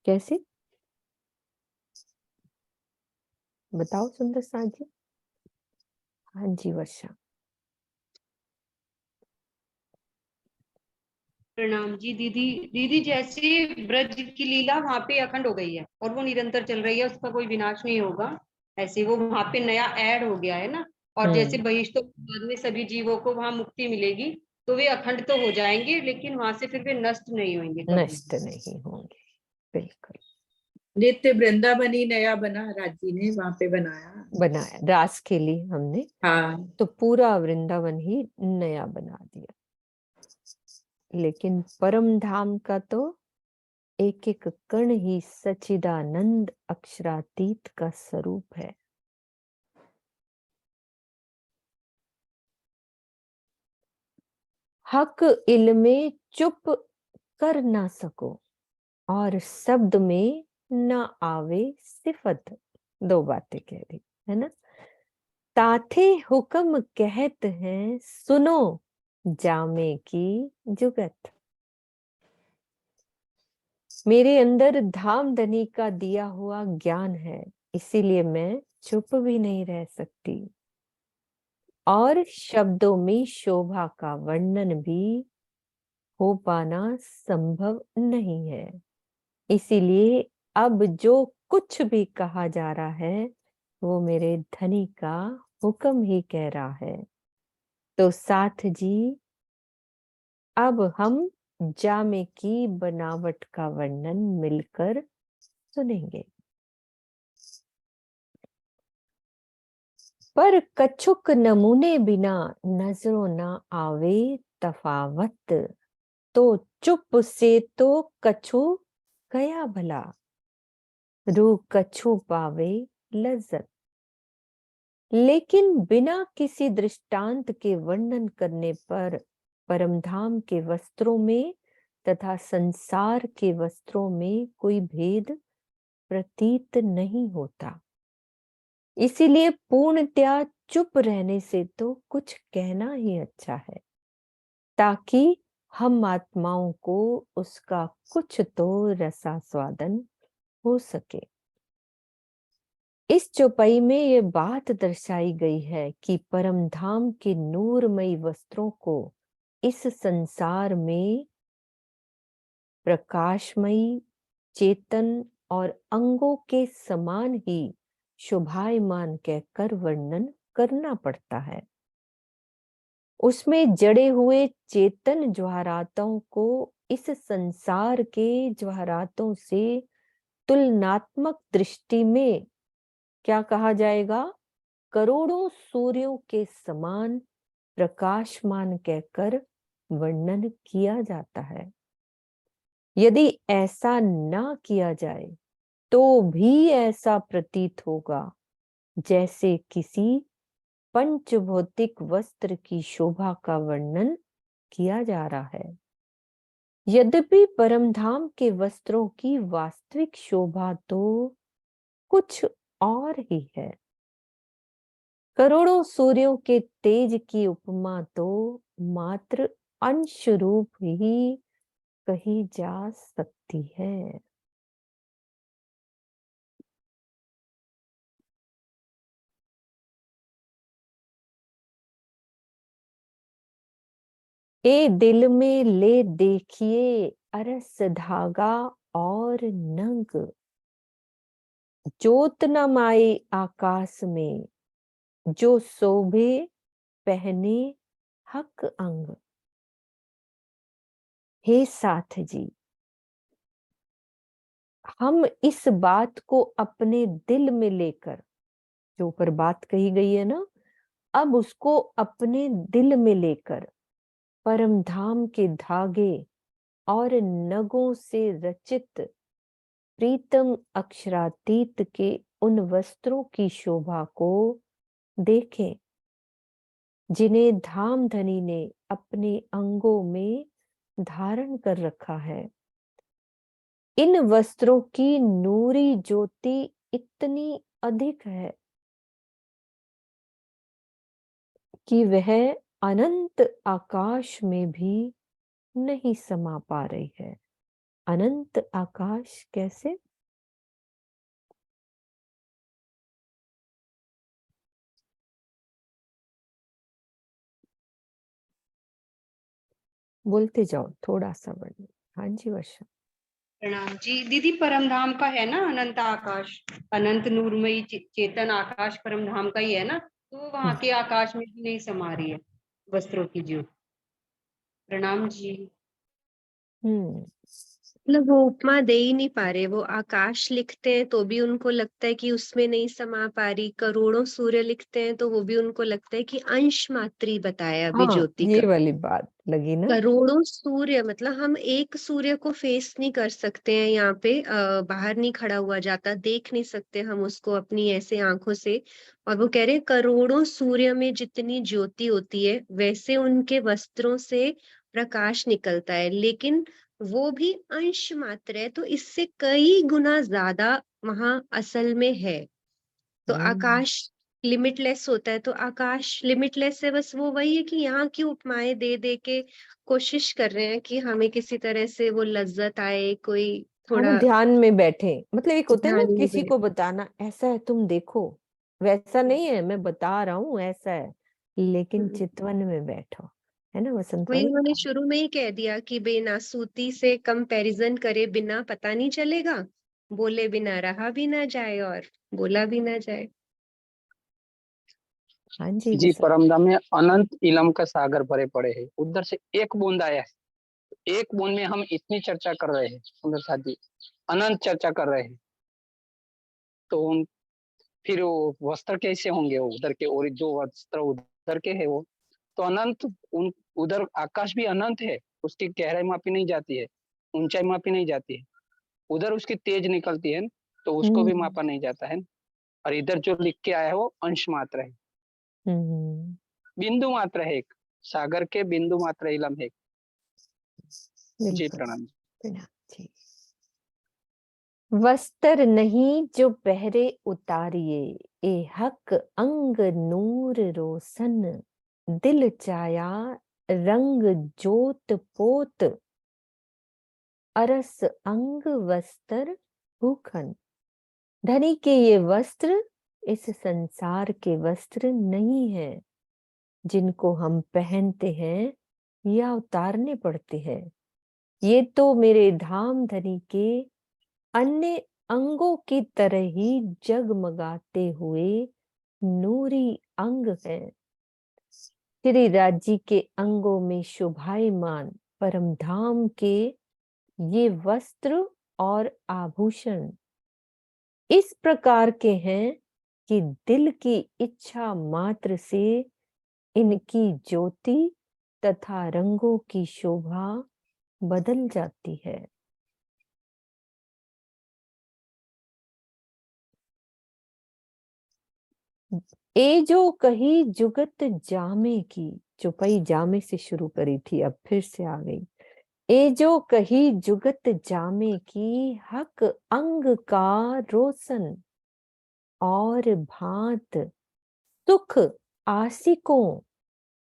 कैसे बताओ सुंदर साथ जी। हाँ जी वर्षा। प्रणाम जी दीदी। दीदी जैसे ब्रज की लीला वहां पे अखंड हो गई है और वो निरंतर चल रही है, उसका कोई विनाश नहीं होगा, ऐसे वो वहां पे नया ऐड हो गया है ना। और जैसे बहिष्ठ बाद में सभी जीवों को वहां मुक्ति मिलेगी, तो वे अखंड तो हो जाएंगे लेकिन वहां से फिर वे नष्ट नहीं होंगे कभी। नष्ट नहीं होंगे, बिल्कुल। नित्य वृंदावनी नया बना, राजी ने वहां पे बनाया बनाया रास के लिए हमने, हाँ। तो पूरा वृंदावन ही नया बना दिया। लेकिन परम धाम का तो एक एक कण ही सच्चिदानंद अक्षरातीत का स्वरूप है। हक इल्मे चुप कर ना सको और शब्द में ना आवे सिफत। दो बातें कह रही है ना। ताथे हुक्म कहत हैं सुनो जामे की जुगत। मेरे अंदर धामधनी का दिया हुआ ज्ञान है, इसीलिए मैं चुप भी नहीं रह सकती और शब्दों में शोभा का वर्णन भी हो पाना संभव नहीं है। इसीलिए अब जो कुछ भी कहा जा रहा है वो मेरे धनी का हुक्म ही कह रहा है। तो साथ जी अब हम जामे की बनावट का वर्णन मिलकर सुनेंगे। पर कछुक नमूने बिना नजरों न आवे तफावत, तो चुप से तो कछु गया भला, रू कछु पावे लज्जत। लेकिन बिना किसी दृष्टांत के वर्णन करने पर परमधाम के वस्त्रों में तथा संसार के वस्त्रों में कोई भेद प्रतीत नहीं होता। इसीलिए पूर्णतया चुप रहने से तो कुछ कहना ही अच्छा है, ताकि हम आत्माओं को उसका कुछ तो रसास्वादन हो सके। इस चौपाई में ये बात दर्शाई गई है कि परमधाम के नूरमयी वस्त्रों को इस संसार में प्रकाशमयी, चेतन और अंगों के समान ही शोभायमान कहकर वर्णन करना पड़ता है। उसमें जड़े हुए चेतन ज्वारातों को इस संसार के ज्वारातों से तुलनात्मक दृष्टि में क्या कहा जाएगा? करोड़ों सूर्यों के समान प्रकाशमान कहकर वर्णन किया जाता है। यदि ऐसा ना किया जाए तो भी ऐसा प्रतीत होगा जैसे किसी पंचभौतिक वस्त्र की शोभा का वर्णन किया जा रहा है। यद्यपि परमधाम के वस्त्रों की वास्तविक शोभा तो कुछ और ही है। करोड़ों सूर्यों के तेज की उपमा तो मात्र अंश रूप ही कही जा सकती है। ए दिल में ले देखिए अरस धागा और नंग, जोत न माए आकाश में जो शोभे पहने हक अंग। हे साथ जी, हम इस बात को अपने दिल में लेकर, जो ऊपर बात कही गई है ना, अब उसको अपने दिल में लेकर परम धाम के धागे और नगों से रचित प्रीतम अक्षरातीत के उन वस्त्रों की शोभा को देखें जिन्हें धामधनी ने अपने अंगों में धारण कर रखा है। इन वस्त्रों की नूरी ज्योति इतनी अधिक है कि वह अनंत आकाश में भी नहीं समा पा रही है। अनंत आकाश कैसे? बोलते जाओ, थोड़ा सा वर्णन। हाँ जी वर्षा। प्रणाम जी। दीदी परम धाम का है ना अनंत आकाश, अनंत नूरमयी चेतन आकाश परम धाम का ही है ना, तो वहां के आकाश में भी नहीं समा रही है वस्त्रों की ज्योति। प्रणाम जी। मतलब वो उपमा दे ही नहीं पा रहे, वो आकाश लिखते हैं तो भी उनको लगता है कि उसमें नहीं समा पा रही, करोड़ों सूर्य लिखते हैं तो वो भी उनको लगता है कि अंश मात्र ही बताया अभी हाँ, ज्योति ये का। वाली बात लगी ना। करोड़ों सूर्य, मतलब हम एक सूर्य को फेस नहीं कर सकते हैं यहाँ पे, बाहर नहीं खड़ा हुआ जाता, देख नहीं सकते हम उसको अपनी ऐसे आंखों से। और वो कह रहे हैं करोड़ों सूर्य में जितनी ज्योति होती है वैसे उनके वस्त्रों से प्रकाश निकलता है, लेकिन वो भी अंश मात्र है, तो इससे कई गुना ज्यादा वहां असल में है। तो आकाश लिमिटलेस होता है, तो आकाश लिमिटलेस है, बस वो वही है कि यहाँ की उपमाएं दे दे के कोशिश कर रहे हैं कि हमें किसी तरह से वो लज्जत आए, कोई थोड़ा हम ध्यान में बैठे, मतलब एक होता है ना ध्यान में किसी को बताना, ऐसा है तुम देखो, वैसा नहीं है, मैं बता रहा हूँ ऐसा है, लेकिन बैठे। चितवन में बैठो, है ना वसंत वही भाई? उन्होंने शुरू में ही कह दिया कि बेनासूती से कंपैरिजन करे बिना पता नहीं चलेगा, बोले बिना रहा भी ना जाए और बोला भी ना जाए। हाँ जी जी, वसंत। परमधाम में अनंत इलम का सागर भरे पड़े हैं, उधर से एक बूंद आया है, एक बूंद में हम इतनी चर्चा कर रहे हैं सुंदर साथ जी, अनंत चर्चा कर रहे हैं, तो फिर वो वस्त्र कैसे होंगे वो उधर के, और जो वस्त्र उधर के है वो तो अनंत, उन उधर आकाश भी अनंत है, उसकी गहराई मापी नहीं जाती है, ऊंचाई मापी नहीं जाती है, उधर उसकी तेज निकलती है तो उसको भी मापा नहीं जाता है। और इधर जो लिख के आया है वो अंश मात्र है, हम्म, बिंदु मात्र है, एक सागर के बिंदु मात्र इलम है। जी बिल्कुल। प्रणाम। प्रणाम जी। वस्त्र नहीं जो पहरे उतारिए, ए हक अंग नूर रोशन, दिल चाया रंग जोत पोत, अरस अंग वस्त्र भूखन। धनी के ये वस्त्र इस संसार के वस्त्र नहीं है जिनको हम पहनते हैं या उतारने पड़ते हैं। ये तो मेरे धाम धनी के अन्य अंगों की तरह ही जगमगाते हुए नूरी अंग है। श्री राज्य के अंगों में शोभायमान परम धाम के ये वस्त्र और आभूषण इस प्रकार के हैं कि दिल की इच्छा मात्र से इनकी ज्योति तथा रंगों की शोभा बदल जाती है। ए जो कही जुगत जामे की, चौपाई जामे से शुरू करी थी, अब फिर से आ गई। ए जो कही जुगत जामे की, हक अंग का रोशन और भांत सुख आसिकों,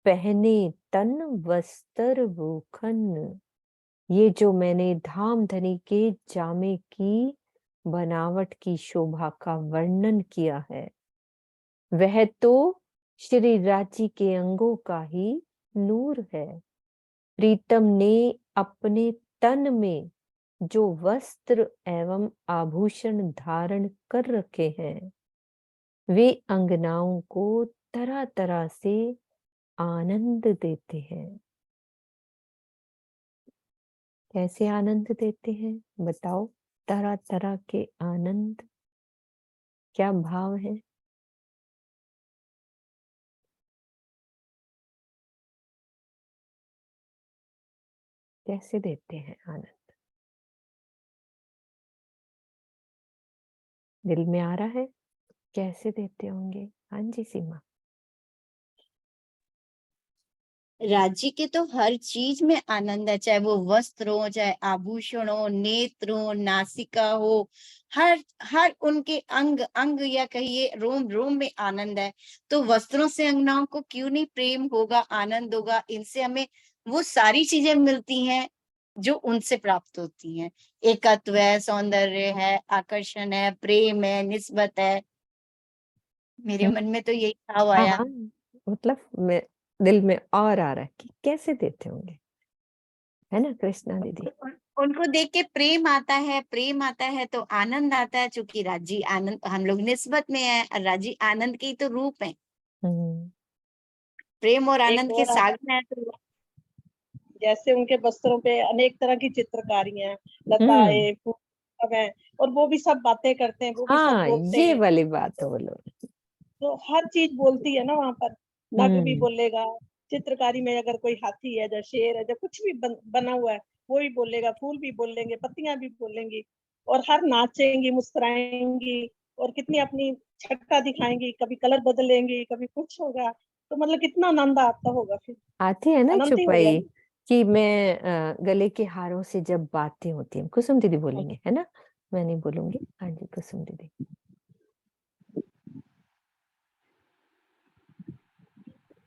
पहने तन वस्त्र भूखन। ये जो मैंने धाम धनी के जामे की बनावट की शोभा का वर्णन किया है, वह तो श्री राजी के अंगों का ही नूर है। प्रीतम ने अपने तन में जो वस्त्र एवं आभूषण धारण कर रखे हैं, वे अंगनाओं को तरह तरह से आनंद देते हैं। कैसे आनंद देते हैं बताओ? तरह तरह के आनंद, क्या भाव है? कैसे देते हैं आनंद? दिल में आ रहा है, कैसे देते होंगे? हाँ जी सीमा। राज्य के तो हर चीज में आनंद है, चाहे वो वस्त्र हो, चाहे आभूषण हो, नेत्र हो, नासिका हो, हर हर उनके अंग अंग या कहिए रोम रोम में आनंद है। तो वस्त्रों से अंगनाओं को क्यों नहीं प्रेम होगा, आनंद होगा। इनसे हमें वो सारी चीजें मिलती हैं जो उनसे प्राप्त होती हैं। एकत्व है, सौंदर्य है, आकर्षण है, प्रेम है, निस्बत है। मेरे मन में तो यही भाव हाँ आया। हाँ, मतलब मैं दिल में और आ रहा है कि कैसे देते होंगे, है ना कृष्णा दीदी? उनको देख के प्रेम आता है, प्रेम आता है तो आनंद आता है। चूंकि राजी आनंद, हम लोग निस्बत में है और राजी आनंद के ही तो रूप है। प्रेम और एक आनंद के और सागर है। तो जैसे उनके वस्त्रों पे अनेक तरह की चित्रकारी है, लताएं, फूल सब है, और वो भी सब बातें करते हैं, वो भी सब हाँ, बोलते ये हैं। वाली बात तो बोलो। तो हर चीज बोलती है ना वहाँ पर। नग भी हम्म बोलेगा, चित्रकारी में अगर कोई हाथी है, या शेर है, या कुछ भी बना हुआ है, वो भी बोलेगा, फूल भी बोलेंगे, पत्तियां भी बोलेंगी, और हर नाचेंगी, मुस्कुराएंगी, और कितनी अपनी छट्टा दिखाएंगी, कभी कलर बदलेंगी, कभी कुछ होगा। तो मतलब कितना आनंद आता होगा फिर। आती है ना अनंत ही हो छुपाई जाएगी। कि मैं गले के हारों से जब बातें होती हैं। कुसुम दीदी बोलेंगे, है ना? मैं नहीं बोलूंगी। हाँ जी कुसुम दीदी।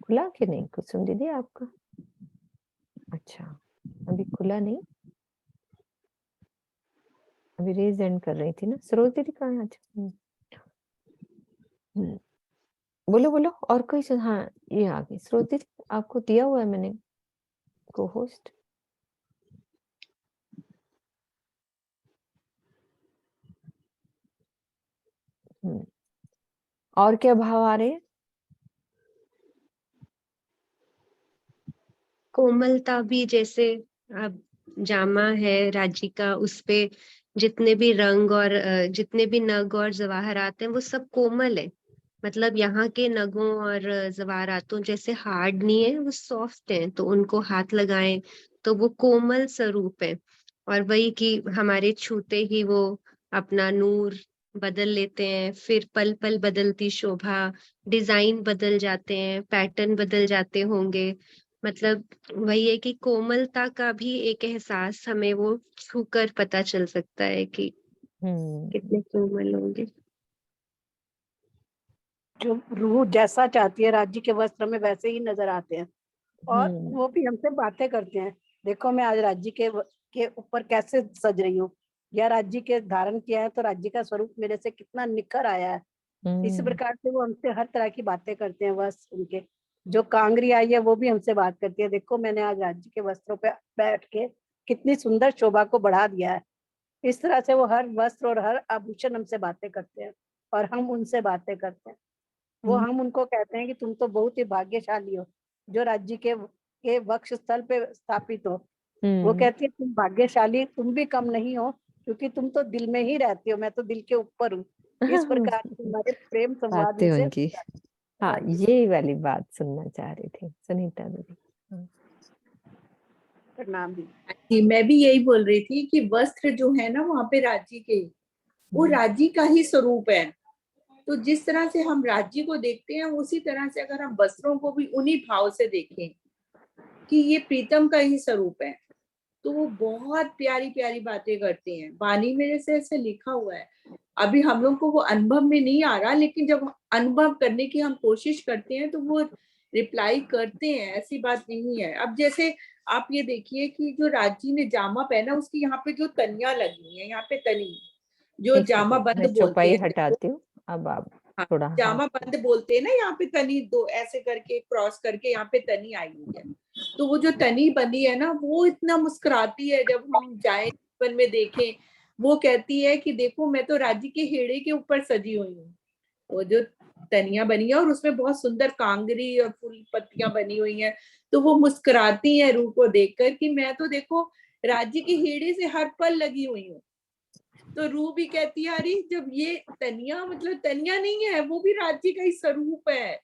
खुला कि नहीं कुसुम दीदी आपका? अच्छा, अभी खुला नहीं, अभी रेज एंड कर रही थी ना। सरोज दीदी कहाँ है? अच्छा बोलो बोलो और कोई हाँ ये आ गई सरोज दीदी, आपको दिया हुआ है मैंने को होस्ट। और क्या भाव आ रहे हैं? कोमलता भी, जैसे अब जामा है राज्य का, उसपे जितने भी रंग और जितने भी नग और जवाहरात हैं वो सब कोमल है। मतलब यहाँ के नगों और जवाहरातों जैसे हार्ड नहीं है, वो सॉफ्ट है, तो उनको हाथ लगाएं तो वो कोमल स्वरूप है। और वही कि हमारे छूते ही वो अपना नूर बदल लेते हैं, फिर पल पल बदलती शोभा, डिजाइन बदल जाते हैं, पैटर्न बदल जाते होंगे। मतलब वही है कि कोमलता का भी एक एहसास हमें वो छूकर पता चल सकता है कि कितने कोमल होंगे। जो रूह जैसा चाहती है राज्य के वस्त्र में वैसे ही नजर आते हैं, और वो भी हमसे बातें करते हैं। देखो मैं आज राज्य के ऊपर कैसे सज रही हूँ, या राज्य के धारण किया है तो राज्य का स्वरूप मेरे से कितना निखर आया है। इस प्रकार से वो हमसे हर तरह की बातें करते हैं। बस उनके जो कांगरी आई है वो भी हमसे बात करती है, देखो मैंने आज राज्य के वस्त्रों पे बैठ के कितनी सुंदर शोभा को बढ़ा दिया है। इस तरह से वो हर वस्त्र और हर आभूषण हमसे बातें करते हैं, और हम उनसे बातें करते हैं। वो हम उनको कहते हैं कि तुम तो बहुत ही भाग्यशाली हो जो राज्य के वक्ष स्थल पे स्थापित हो। वो कहती है तुम भाग्यशाली तुम भी कम नहीं हो, क्योंकि तुम तो दिल में ही रहती हो, मैं तो दिल के ऊपर हूँ। इस प्रकार से हमारे प्रेम संवाद बातें से उनकी। हाँ ये वाली बात सुनना चाह रही थी सुनीता दीदी। प्रणाम दी। जी, मैं भी यही बोल रही थी कि वस्त्र जो है ना वहाँ पे राज्य के, वो राज्य का ही स्वरूप है। तो जिस तरह से हम राज्य को देखते हैं उसी तरह से अगर हम वस्त्रों को भी उन्हीं भाव से देखें कि ये प्रीतम का ही स्वरूप है, तो वो बहुत प्यारी प्यारी बातें करते हैं। वाणी में जैसे ऐसे लिखा हुआ है, अभी हम लोग को वो अनुभव में नहीं आ रहा, लेकिन जब अनुभव करने की हम कोशिश करते हैं तो वो रिप्लाई करते हैं, ऐसी बात नहीं है। अब जैसे आप ये देखिए कि जो राजी ने जामा पहना, उसकी यहाँ पे जो तनिया लगी है, यहाँ पे तनी जो जामा बंद मैं बोलते चौपाई हैं, हटाती हूँ अब आप थोड़ा। जामा बंद बोलते हैं ना, यहाँ पे तनी दो ऐसे करके क्रॉस करके यहाँ पे तनी आई हुई है। तो वो जो तनी बनी है ना, वो इतना मुस्कुराती है जब हम जाए जीवन में देखें। वो कहती है कि देखो मैं तो राज्य के हेड़े के ऊपर सजी हुई हूँ। वो जो तनिया बनी है और उसमें बहुत सुंदर कांगरी और फूल पत्तियां बनी हुई हैं, तो वो मुस्कुराती है रूह को देखकर कि मैं तो देखो राज्य के हेड़े से हर पल लगी हुई हूँ। तो रूह भी कहती है अरे जब ये तनिया मतलब तनिया नहीं है, वो भी राज्य का ही स्वरूप है।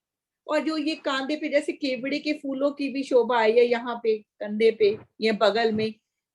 और जो ये कांधे पे जैसे केवड़े के फूलों की भी शोभा आई है, यहाँ पे कंधे पे ये बगल में,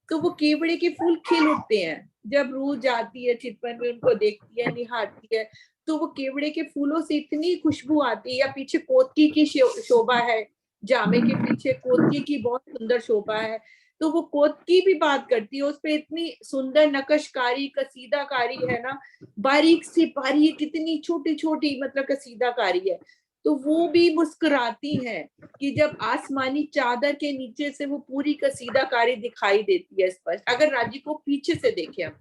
तो वो केवड़े के फूल खिल उठते हैं। जब रूह जाती है चितवन में, उनको देखती है, निहारती है, तो वो केवड़े के फूलों से इतनी खुशबू आती है। या पीछे कोतकी की शोभा है, जामे के पीछे कोतकी की बहुत सुंदर शोभा है, तो वो कोतकी भी बात करती है। उस पे इतनी सुंदर नक्शकारी कसीदाकारी है ना, बारीक से बारीक, कितनी छोटी छोटी मतलब कसीदाकारी है। तो वो भी मुस्कुराती हैं कि जब आसमानी चादर के नीचे से वो पूरी कसीदाकारी दिखाई देती है स्पष्ट। अगर राजी को पीछे से देखें हम,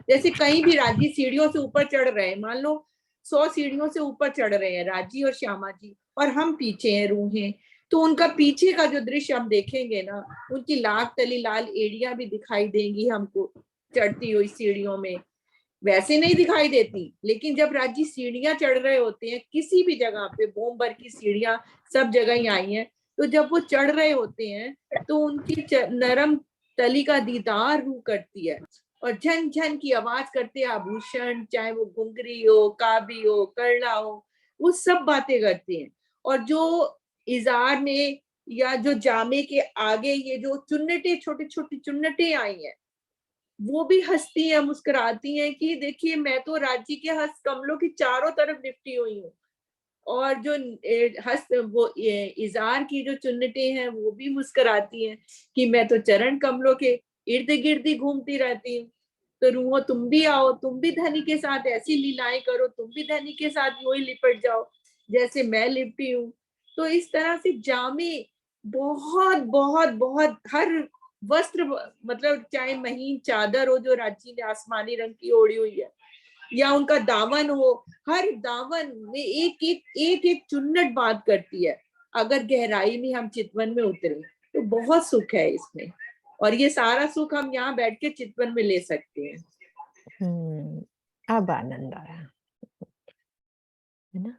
जैसे कहीं भी राजी सीढ़ियों से ऊपर चढ़ रहे हैं, मान लो 100 सीढ़ियों से ऊपर चढ़ रहे हैं राजी और श्यामा जी, और हम पीछे हैं रूहें, तो उनका पीछे का जो दृश्य हम देखेंगे ना, उनकी लाख तली लाल एड़ियां भी दिखाई देंगी हमको चढ़ती हुई सीढ़ियों में। वैसे नहीं दिखाई देती, लेकिन जब राजी सीढ़ियां चढ़ रहे होते हैं किसी भी जगह पे, बोमबर की सीढ़ियां सब जगह ही आई हैं, तो जब वो चढ़ रहे होते हैं तो उनकी नरम तली का दीदार रूह करती है, और झन झन की आवाज करते आभूषण, चाहे वो घुंघरी हो, काबी हो, करला हो, वो सब बातें करते हैं। और जो इजार में या जो जामे के आगे ये जो चुन्नटे, छोटी छोटी चुन्नटे आई हैं, वो भी हंसती हैं, मुस्कुराती हैं कि देखिए मैं तो राजी के हंस कमलों की चारों तरफ लिपटी हुई हूँ। और जो हंस वो इजार की जो चुन्नटे हैं वो भी मुस्कुराती हैं कि मैं तो चरण कमलों के इर्द गिर्द ही घूमती रहती हूँ। तो रूहो तुम भी आओ, तुम भी धनी के साथ ऐसी लीलाएं करो, तुम भी धनी के साथ यूं ही लिपट जाओ जैसे मैं लिपटी हूँ। तो इस तरह से जामे बहुत बहुत बहुत, हर वस्त्र मतलब चाहे महीन चादर हो जो राजी ने आसमानी रंग की ओढ़ी हुई है, या उनका दामन हो, हर दामन में एक एक चुन्नट बात करती है। अगर गहराई में हम चितवन में उतरे तो बहुत सुख है इसमें, और ये सारा सुख हम यहाँ बैठ के चितवन में ले सकते हैं। अब आनंद आया, है ना।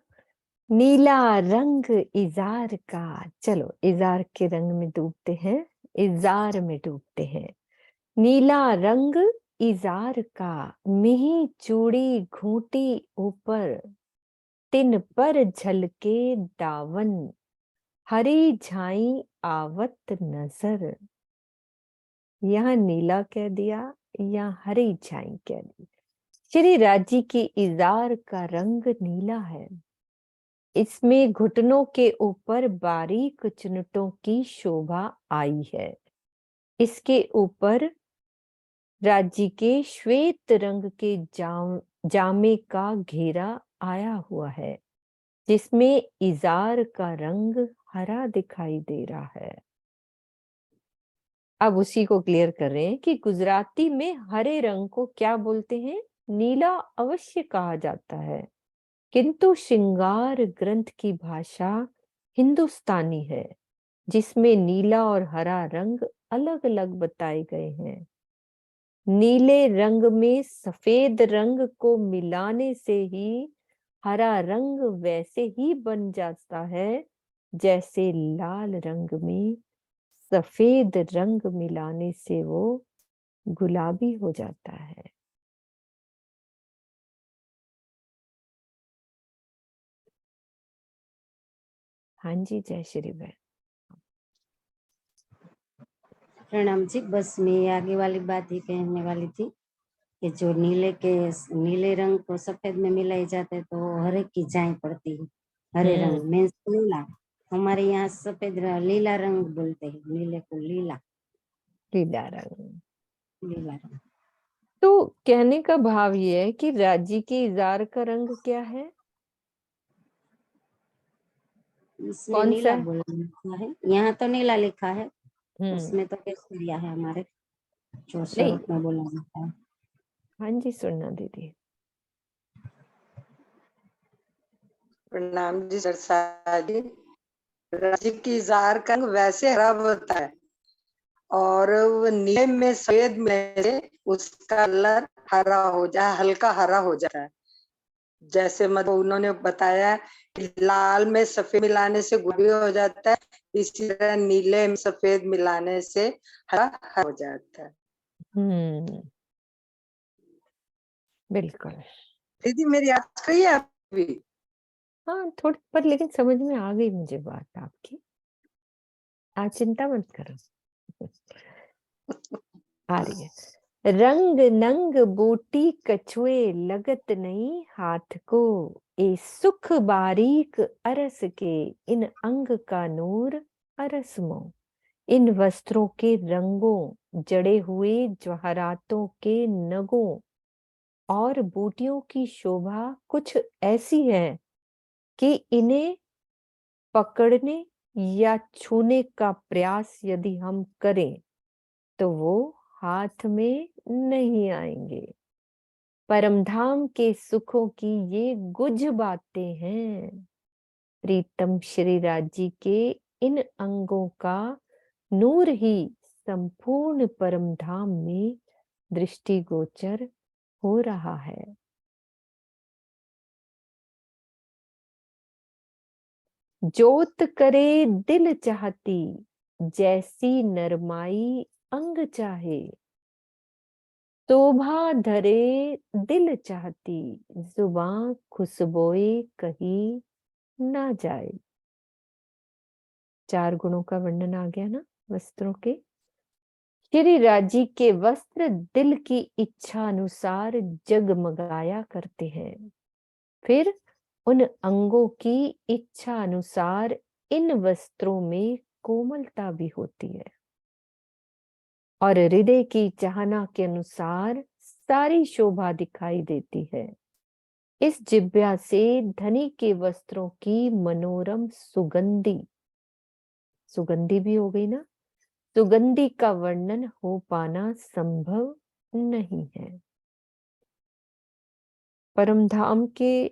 नीला रंग इजार का, चलो इजार के रंग में डूबते हैं, इजार में डूबते हैं। नीला रंग इजार का, मिही चूड़ी घूंटी ऊपर, तिन पर झलके दावन, हरी झाई आवत नजर। यहाँ नीला कह दिया, यहाँ हरी झाई कह दी। श्री राजी की इजार का रंग नीला है, इसमें घुटनों के ऊपर बारीक चुनटों की शोभा आई है। इसके ऊपर राजी के श्वेत रंग के जामे का घेरा आया हुआ है, जिसमें इजार का रंग हरा दिखाई दे रहा है। अब उसी को क्लियर कर रहे हैं कि गुजराती में हरे रंग को क्या बोलते हैं? नीला अवश्य कहा जाता है, किंतु श्रृंगार ग्रंथ की भाषा हिंदुस्तानी है, जिसमें नीला और हरा रंग अलग अलग बताए गए हैं। नीले रंग में सफेद रंग को मिलाने से ही हरा रंग वैसे ही बन जाता है, जैसे लाल रंग में सफेद रंग मिलाने से वो गुलाबी हो जाता है। हाँ जी, जय श्री बहन। प्रणाम जी, बस मैं आगे वाली बात ही कहने वाली थी कि जो नीले रंग को सफेद में मिलाई जाते है तो हरे की झाई पड़ती है। हरे रंग में नीला, हमारे यहाँ सफेद लीला रंग बोलते हैं, नीले को लीला रंग। तो कहने का भाव ये है कि राजी के इजार का रंग क्या है? इसमें नीला बोला लिखा है, यहाँ तो नीला लिखा है, उसमें तो केसरिया है हमारे जो स्वरूप में बोला जाता है। हाँ जी, सुनना दीदी। प्रणाम जी सरसा जी। राजी की इजार का रंग वैसे हरा होता है, और वो नीले में सफेद मिलने से उसका कलर हरा हो जाए, हल्का हरा हो जाता है। जैसे मतलब उन्होंने बताया कि लाल में सफेद मिलाने से गुलाबी हो जाता है, इसी तरह नीले में सफेद मिलाने से हरा हो जाता है। बिल्कुल दीदी, मेरी आज कही है अभी? हाँ, थोड़ी पर, लेकिन समझ में आ गई मुझे बात आपकी। आप चिंता मत करो। आ रही है। रंग नंग बूटी कछुए लगत नहीं हाथ को, ए सुख बारीक अरस के इन अंग का नूर अरस मो। इन वस्त्रों के रंगों, जड़े हुए जवाहरातों के नगों और बूटियों की शोभा कुछ ऐसी है कि इन्हें पकड़ने या छूने का प्रयास यदि हम करें तो वो हाथ में नहीं आएंगे। परमधाम के सुखों की ये गुझ बातें हैं। प्रीतम श्री राज जी के इन अंगों का नूर ही संपूर्ण परमधाम में दृष्टिगोचर हो रहा है। जोत करे दिल चाहती, जैसी नरमाई अंग चाहे। शोभा धरे दिल चाहती, जुबां खुशबोए कही ना जाए। 4 गुणों का वर्णन आ गया ना वस्त्रों के। श्री राजी के वस्त्र दिल की इच्छा अनुसार जगमगाया करते हैं। फिर उन अंगों की इच्छा अनुसार इन वस्त्रों में कोमलता भी होती है और हृदय की चाहना के अनुसार सारी शोभा दिखाई देती है। इस जिब्या से धनी के वस्त्रों की मनोरम सुगंधी भी हो गई ना, सुगंधी का वर्णन हो पाना संभव नहीं है। परमधाम के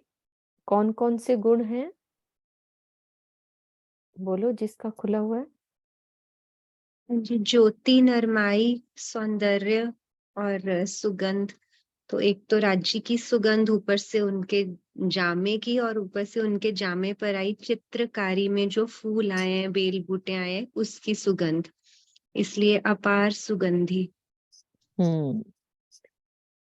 कौन कौन से गुण हैं? बोलो जिसका खुला हुआ है। जी, ज्योति, नरमाई, सौंदर्य और सुगंध। तो एक तो राज्य की सुगंध, ऊपर से उनके जामे की, और ऊपर से उनके जामे पर आई चित्रकारी में जो फूल आए हैं, बेल बूटे आए हैं, उसकी सुगंध, इसलिए अपार सुगंधी।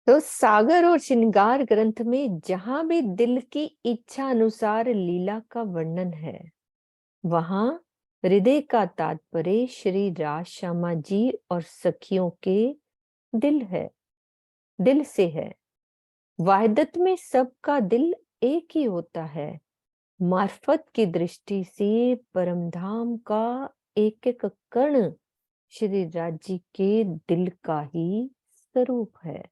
तो सागर और श्रृंगार ग्रंथ में जहां भी दिल की इच्छा अनुसार लीला का वर्णन है, वहां हृदय का तात्पर्य श्री राज श्यामा जी और सखियों के दिल से है। वाहिदत में सबका दिल एक ही होता है। मार्फत की दृष्टि से परमधाम का एक एक कण श्री राज जी के दिल का ही स्वरूप है।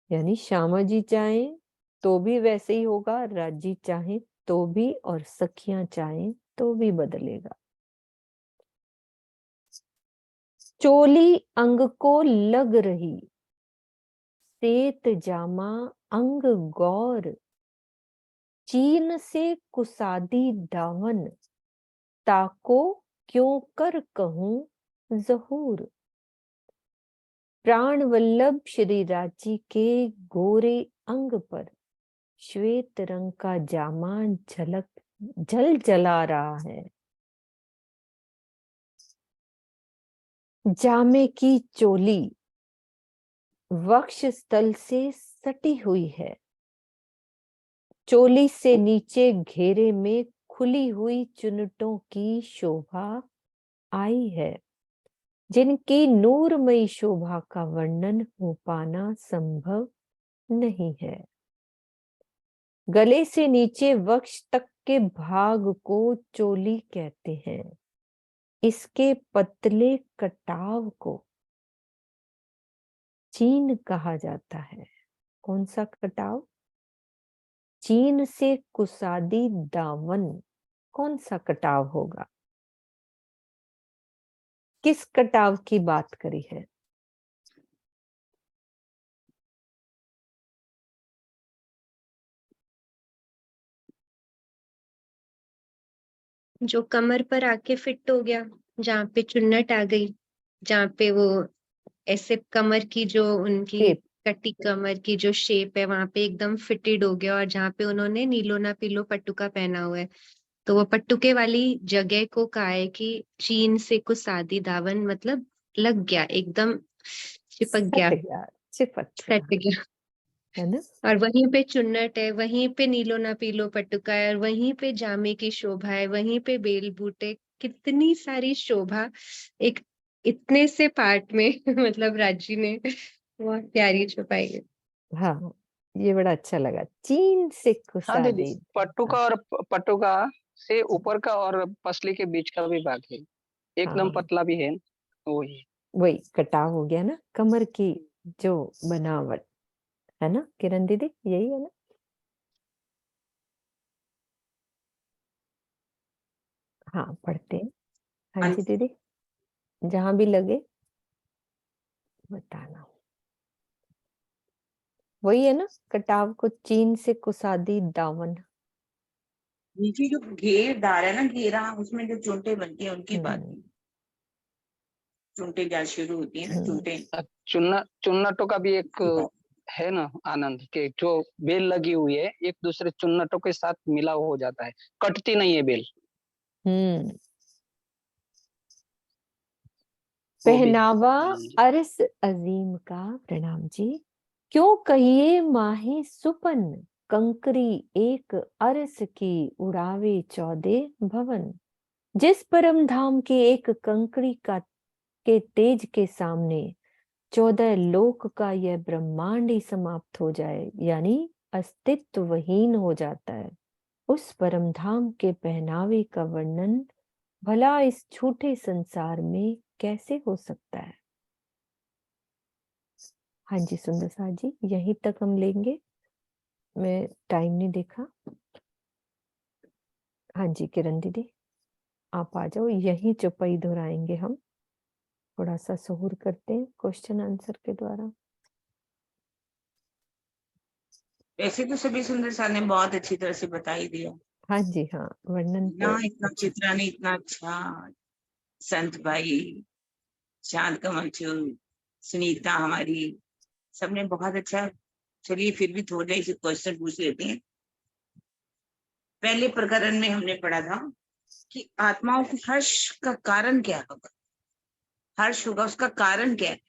यानी श्यामा जी चाहें तो भी वैसे ही होगा, राज जी चाहें तो भी, और सखियां चाहें तो भी बदलेगा। चोली अंग को लग रही, सेत जामा अंग गौर, चीन से कुसादी दावन, ताको क्यों कर कहूं जहूर। प्राण वल्लभ श्री राज जी के गोरे अंग पर श्वेत रंग का जामा झल जला रहा है। जामे की चोली वक्ष स्थल से सटी हुई है। चोली से नीचे घेरे में खुली हुई चुनटों की शोभा आई है, जिनकी नूरमयी शोभा का वर्णन हो पाना संभव नहीं है। गले से नीचे वक्ष तक के भाग को चोली कहते हैं। इसके पतले कटाव को चीन कहा जाता है। कौन सा कटाव? चीन से कुसादी दामन। कौन सा कटाव होगा? किस कटाव की बात करी है? जो कमर पर आके फिट हो गया, जहाँ पे चुन्नट आ गई, जहाँ पे वो ऐसे कमर की जो उनकी कटी कमर की जो शेप है, वहां पे एकदम फिटेड हो गया, और जहाँ पे उन्होंने नीलो ना पीलो पट्टुका पहना हुआ है, तो वो पट्टुके वाली जगह को कहा है कि चीन से कुसादी दावन, मतलब लग गया, एकदम चिपक गया, सट गया है ना। और वहीं पे चुन्नट है, वहीं पे नीलो ना पीलो पट्टुका है, और वहीं पे जामे की शोभा है, वहीं पे बेल बूटे, कितनी सारी शोभा एक इतने से पार्ट में मतलब राजी ने बहुत प्यारी छुपाई है। हाँ, ये बड़ा अच्छा लगा। चीन से हाँ दीदी, कुसादी। पट्टुका और पट्टुका से ऊपर का और पसली के बीच का भी भाग है, एकदम हाँ, पतला भी है, वही। वही कटाव हो गया ना, कमर की जो बनावट है ना किरण दीदी, यही है ना। हाँ, पढ़ते हैं। हाँ जी दीदी, जहां भी लगे बताना। वही है ना, कटाव को चीन से कुसादी दामन। नीचे जो घेरदार है ना, घेरा, उसमें जो चुनटे बनती है उनकी बात हम्म, है। चुनटे जहाँ शुरू होती है ना, चुनटे चुन्नटों का भी एक की बात। है ना आनंद, के जो बेल लगी हुई है एक दूसरे चुन्नटों के साथ मिला हो जाता है, कटती नहीं है बेल। हम्म। वो भी है पहनावा प्रणाम जी। अरस अजीम का, प्रणाम जी। क्यों कहिए माहे सुपन, कंकरी एक अरस की उड़ावे 14 भवन। जिस परम धाम के एक कंकड़ी का के तेज के सामने 14 लोक का यह ब्रह्मांड ही समाप्त हो जाए, यानी अस्तित्वहीन हो जाता है, उस परम धाम के पहनावे का वर्णन भला इस झूठे संसार में कैसे हो सकता है। हाँ जी सुंदर साथ जी, यहीं तक हम लेंगे, मैं टाइम नहीं देखा। हाँ जी किरण दीदी, आप आ जाओ, यहीं चौपाई दोहराएंगे हम, थोड़ा सा सहूर करते हैं क्वेश्चन आंसर के द्वारा। वैसे तो सभी सुंदर सार ने बहुत अच्छी तरह से बता ही दिया हाँ जी, हाँ, वर्णन ना, तो इतना चित्रा ने इतना अच्छा, संत भाई, शांत कमल चूर, सुनीता हमारी, सबने बहुत अच्छा। चलिए फिर भी थोड़े से क्वेश्चन पूछ लेते हैं। पहले प्रकरण में हमने पढ़ा था कि आत्माओं को हर्ष का कारण क्या होगा, हर्ष होगा उसका कारण क्या है।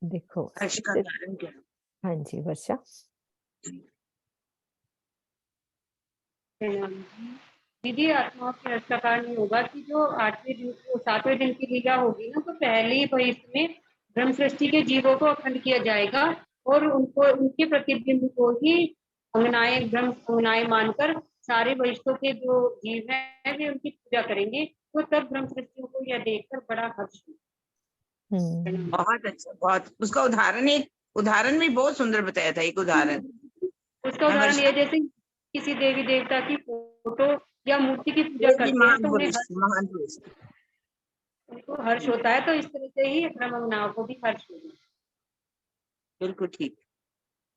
देखो हर्ष का कारण क्या है? हाँ जी वर्षा। दीदी, आत्माओं के हर्ष का कारण ये होगा कि जो 8वें दिन, 7वें दिन की लीला होगी ना, तो पहले ही भविष्य में ब्रह्म सृष्टि के जीवों को अखंड किया जाएगा और उनको, उनके प्रतिबिंब को ही अंगनाएं, ब्रह्म अंगनाएं मानकर सारे भविष्यों के जो जीव हैं वे उनकी पूजा करेंगे। तो तब ब्रह्म सृष्टि को यह देखकर बड़ा हर्ष होगा। बहुत अच्छा, बहुत। उसका उदाहरण, एक उदाहरण भी बहुत सुंदर बताया था, एक उदाहरण। उसका उदाहरण ये, जैसे किसी देवी देवता की फोटो या मूर्ति की पूजा वो भी करते हैं महान तो उन्हें पुरुष, महान पुरुष। उनको हर्ष होता है, तो इस तरह से ही ब्रह्मंगनाओं को भी हर्ष होगा। बिल्कुल ठीक,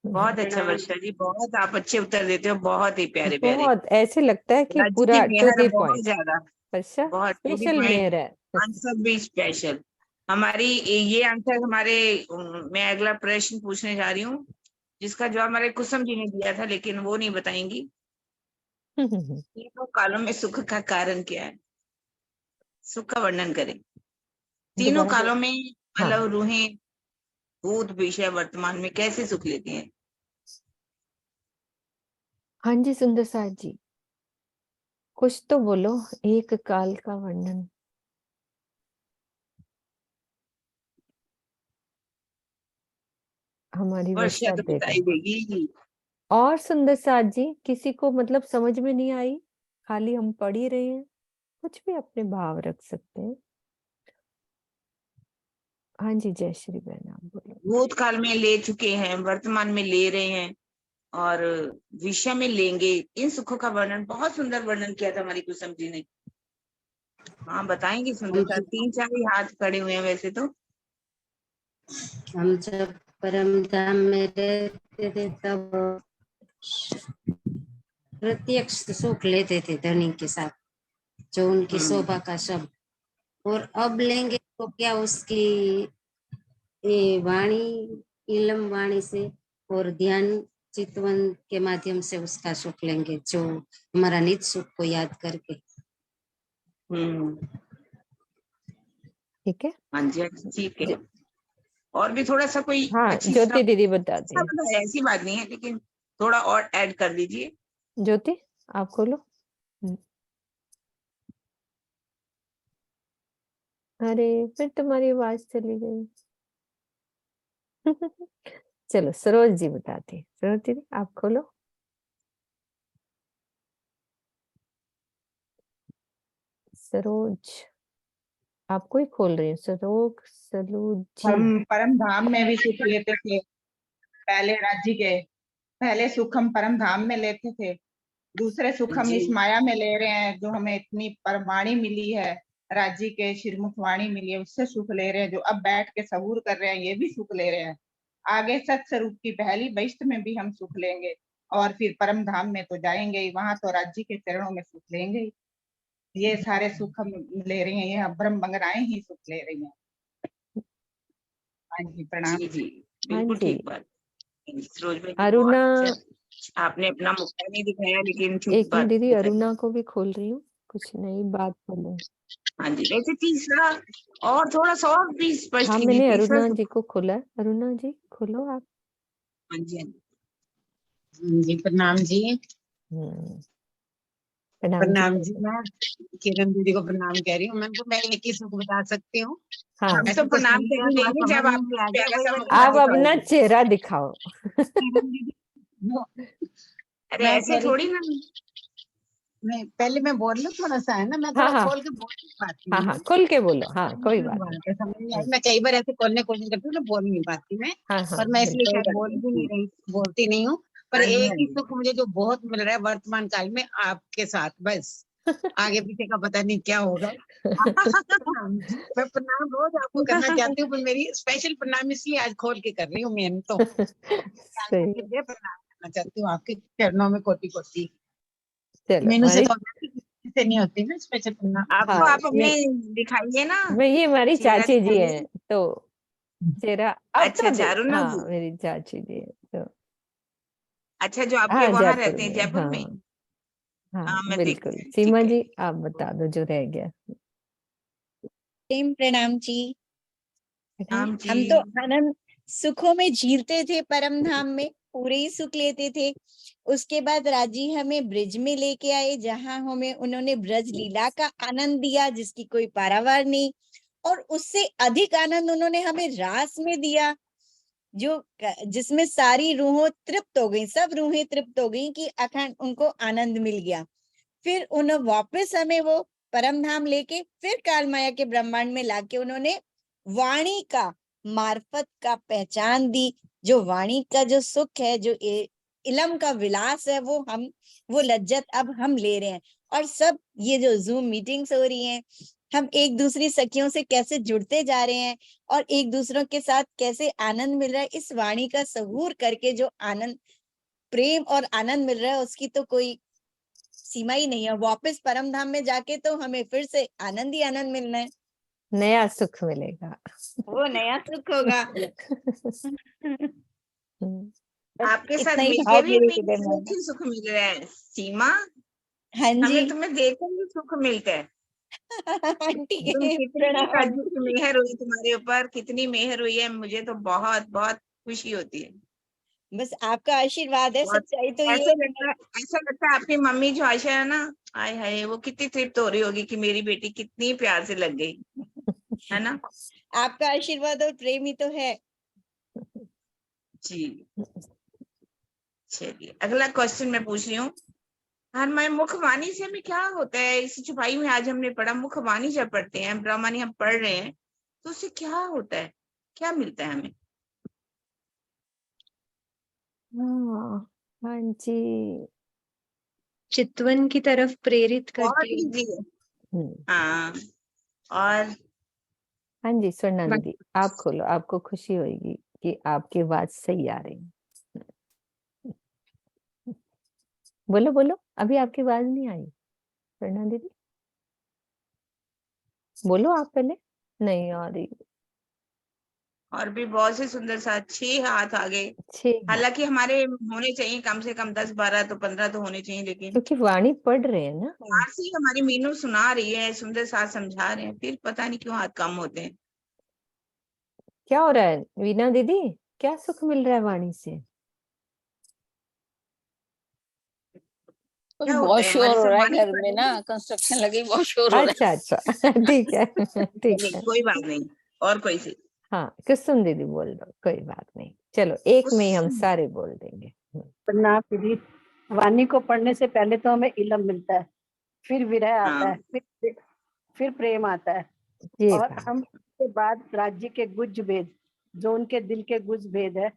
बहुत अच्छा वर्षा जी, बहुत आप अच्छे उत्तर देते हो, बहुत ही प्यारे प्यारे। बहुत ऐसे लगता है कि राज्य की पूरा टू मेहर द बहुत पॉइंट। ज्यादा, अच्छा, बहुत टू द स्पेशल पॉइंट, मेयर है। आंसर भी स्पेशल। हमारी ये आंसर हमारे, मैं अगला प्रश्न पूछने जा रही हूँ जिसका जवाब हमारे कुसुम जी ने दिया था, लेकिन वो नहीं बताएंगी। तीनों कालों में सुख का कारण क्या है, सुख का वर्णन करें। तीनों दोबारा कालों में हाँ, अलग रूहें, भूत विषय वर्तमान में कैसे सुख लेती हैं। हाँ जी सुंदर साथ जी, कुछ तो बोलो, एक काल का वर्णन। हमारी वर्षा वर्षा तो दे बताई दे। देगी। और सुंदर साथ जी, किसी को मतलब समझ में नहीं आई, खाली हम पढ़ ही रहे हैं, कुछ भी अपने भाव रख सकते हैं। हाँ जी जय श्री बहन, आप बोलो। भूतकाल में ले चुके हैं, वर्तमान में ले रहे हैं और विषय में लेंगे। इन सुखों का वर्णन, बहुत सुंदर वर्णन किया था हमारी कुसुम जी ने। हाँ बताएंगे सुंदर सा, 3-4 ही हाथ खड़े हुए हैं वैसे तो। हम जब परम धाम में रहते थे तब प्रत्यक्ष सुख लेते थे धनी के साथ, जो उनकी शोभा का शब्द, और अब लेंगे तो क्या उसकी ये वाणी, इलम वाणी से और ध्यान चितवन के माध्यम से उसका सुख लेंगे, जो हमारा निज सुख को याद करके। ठीक है, हाँ जी ठीक है। और भी थोड़ा सा कोई हाँ अच्छी ज्योति दीदी बता अच्छा दी। बताया, ऐसी बात नहीं है, लेकिन थोड़ा और ऐड कर दीजिए। ज्योति आप खोलो। अरे फिर तुम्हारी आवाज चली गई। चलो सरोज जी बताती है। सरोज दीदी आप खोलो। सरोज आपको ही खोल रही हूँ। सरोज जी। हम परम धाम में भी सुख लेते थे पहले राज्य के। पहले सुख हम परम धाम में लेते थे, दूसरे सुख हम इस माया में ले रहे हैं। जो हमें इतनी परवाणी मिली है, राज्य के श्रीमुख वाणी मिली है, उससे सुख ले रहे हैं। जो अब बैठ के सहूर कर रहे हैं, ये भी सुख ले रहे हैं। आगे सत स्वरूप की पहली बैष्ट में भी हम सुख लेंगे, और फिर परम धाम में तो जाएंगे ही, वहां तो राज्य के चरणों में सुख लेंगे ही। ये सारे सुख हम ले रही हैं, ये ब्रह्म बंगराएं ही सुख ले रही हैं। हाँ जी प्रणाम। जी जी हाँ बिल्कुल जी। ठीक बात। सरोज भाई अरुणा आपने अपना मुद्दा नहीं दिखाया, लेकिन ठीक एक मिनट बात दीदी, बताई। अरुणा को भी खोल रही हूँ, कुछ नई बात बोलो। हाँ जी, वैसे तीसरा और थोड़ा सा और भी स्पष्ट हाँ कीजिए। मैंने तीसरा अरुणा जी को खोला है। अरुणा जी खोलो आप। हाँ जी हाँ जी प्रणाम जी। प्रणाम जी। मैं किरण दीदी को प्रणाम कह रही हूँ। मैं एक ही सुख बता सकती हूँ। हाँ हम तो प्रणाम करेंगे जब आप प्यारा सा मुद्दा आप अपना दिखाओगे। चेहरा दिखाओ। अरे ऐसे थोड़ी ना। मैं पहले मैं बोल लूं, थोड़ा सा है ना, मैं हाँ थोड़ा हाँ खोल के बोल नहीं पाती हाँ हूँ। हाँ खुल के बोलो। हाँ कोई बात नहीं। समझ नहीं आई। मैं कई बार ऐसे खोलने की कोशिश करती हूँ, तो बोल नहीं पाती मैं। हाँ हाँ और मैं इसलिए कोई शायद बात बोल भी नहीं। नहीं रही, बोलती नहीं हूँ। पर हाँ जी एक हाँ ही जी। सुख मुझे जो बहुत मिल रहा है वर्तमान काल में आपके साथ, बस आगे पीछे का पता नहीं क्या होगा। मैं प्रणाम रोज आपको करना चाहती हूँ, पर मेरी स्पेशल प्रणाम इसलिए आज खोल के कर रही हूँ। मैं तो सही। प्रणाम करना चाहती हूँ आपके चरणों में कोटि कोटि। चलो मीनू से हमारी तो से नहीं होती ना स्पेशल प्रणाम। आपको हाँ आप अपने दिखाइए ना ये हमारी चेहरा चाची जी दिखाइए। हैं, तो चेहरा अब अच्छा तो अच्छा देख। अरुणा हाँ जी। मेरी चाची जी है तो। अच्छा जो आपके हाँ वहां जयपुर रहते हैं, में। जयपुर में। हाँ हाँ हाँ मैं बिल्कुल। देखती हूँ, सीमा ठीक है। जी आप बता दो जो रह गया। प्रणाम जी। राम जी। हम तो आनंद सुखों में झीलते थे, परम धाम में पूरे ही सुख लेते थे। उसके बाद राजी हमें ब्रिज में लेके आए, जहां हमें उन्होंने ब्रज लीला का आनंद दिया, जिसकी कोई पारावार नहीं। और उससे अधिक आनंद उन्होंने हमें रास में दिया, जो जिसमें सारी रूहों तृप्त हो गई, सब रूहें तृप्त हो गई कि अखंड उनको आनंद मिल गया। फिर उन्हें वापस हमें वो परम धाम लेके फिर काल माया के ब्रह्मांड में लाके उन्होंने वाणी का मार्फत का पहचान दी। जो वाणी का जो सुख है, जो इलम का विलास है, वो लज्जत अब हम ले रहे हैं। और सब ये जो जूम मीटिंग्स हो रही हैं, हम एक दूसरी सखियों से कैसे जुड़ते जा रहे हैं और एक दूसरों के साथ कैसे आनंद मिल रहा है, इस वाणी का सहूर करके जो आनंद, प्रेम और आनंद मिल रहा है, उसकी तो कोई सीमा ही नहीं है। वापस परम धाम में जाके तो हमें फिर से आनंद ही आनंद मिलना है, नया सुख मिलेगा। वो नया सुख होगा। आपके साथ इतना ही मिलके भाव भी मेरे हमें हृदय में एक ही सुख मिल रहा है सीमा। हाँ जी हमें तुम्हें देखकर भी सुख मिलता है। आंटी तुम कितनी प्रणाम। मेहर हुई तुम्हारे ऊपर, कितनी मेहर हुई है, मुझे तो बहुत बहुत खुशी होती है। बस आपका आशीर्वाद है, और सच्चाई तो ये ऐसा लगता है, ऐसा लगता है आपकी मम्मी जो आयशा है ना, आय हाय वो कितनी तृप्त हो रही होगी कि मेरी बेटी कितनी प्यार से लग गई, है ना। आपका आशीर्वाद और प्रेम ही तो है। जी चलिए अगला क्वेश्चन मैं पूछ रही हूँ। हमारे मुखवाणी से हमें क्या होता है, इस छुपाई में आज हमने पढ़ा, मुखवाणी जब पढ़ते हैं, ब्राह्मणी हम पढ़ रहे हैं, तो उससे क्या होता है, क्या मिलता है हमें। हाँ जी चितवन की तरफ प्रेरित बहुत करती है। इजी है। हाँ और हाँ जी स्वर्णा दीदी आप खोलो, आपको खुशी होगी कि आपकी आवाज सही आ रही है। बोलो बोलो, अभी आपकी आवाज नहीं आई स्वर्णा दीदी, बोलो आप पहले। नहीं आ रही। और भी बहुत से सुंदर सा 6 हाथ आगे, 6 हालांकि हमारे होने चाहिए कम से कम 10 12 तो 15 तो होने चाहिए, लेकिन क्योंकि वाणी पढ़ रहे हैं ना। बाहर से ही हमारी मीनू सुना रही है, सुंदर साथ समझा रहे हैं, फिर पता नहीं क्यों हाथ कम होते हैं। क्या हो रहा है वीना दीदी, क्या सुख मिल रहा है वाणी से। क्या होता बहुत है शोर हमारे हो सब रहा है मालिक घर में ना, पढ़ेंगे? कंस्ट्रक्शन लगी, बहुत शोर हो रहा अच्छा अच्छा ठीक है ठीक चलिए है। कोई बात नहीं, और कोई सी हाँ कुसुम दीदी बोल दो, कोई बात नहीं, चलो एक में ही हम कुछ सारे बोल देंगे। प्रणाम दीदी। वाणी को पढ़ने से पहले तो हमें इलम मिलता है, फिर विरह आता हाँ है, फिर प्रेम आता है, ये और बात। हम के बाद राज्य के गुज भेद, जो उनके दिल के गुज भेद है,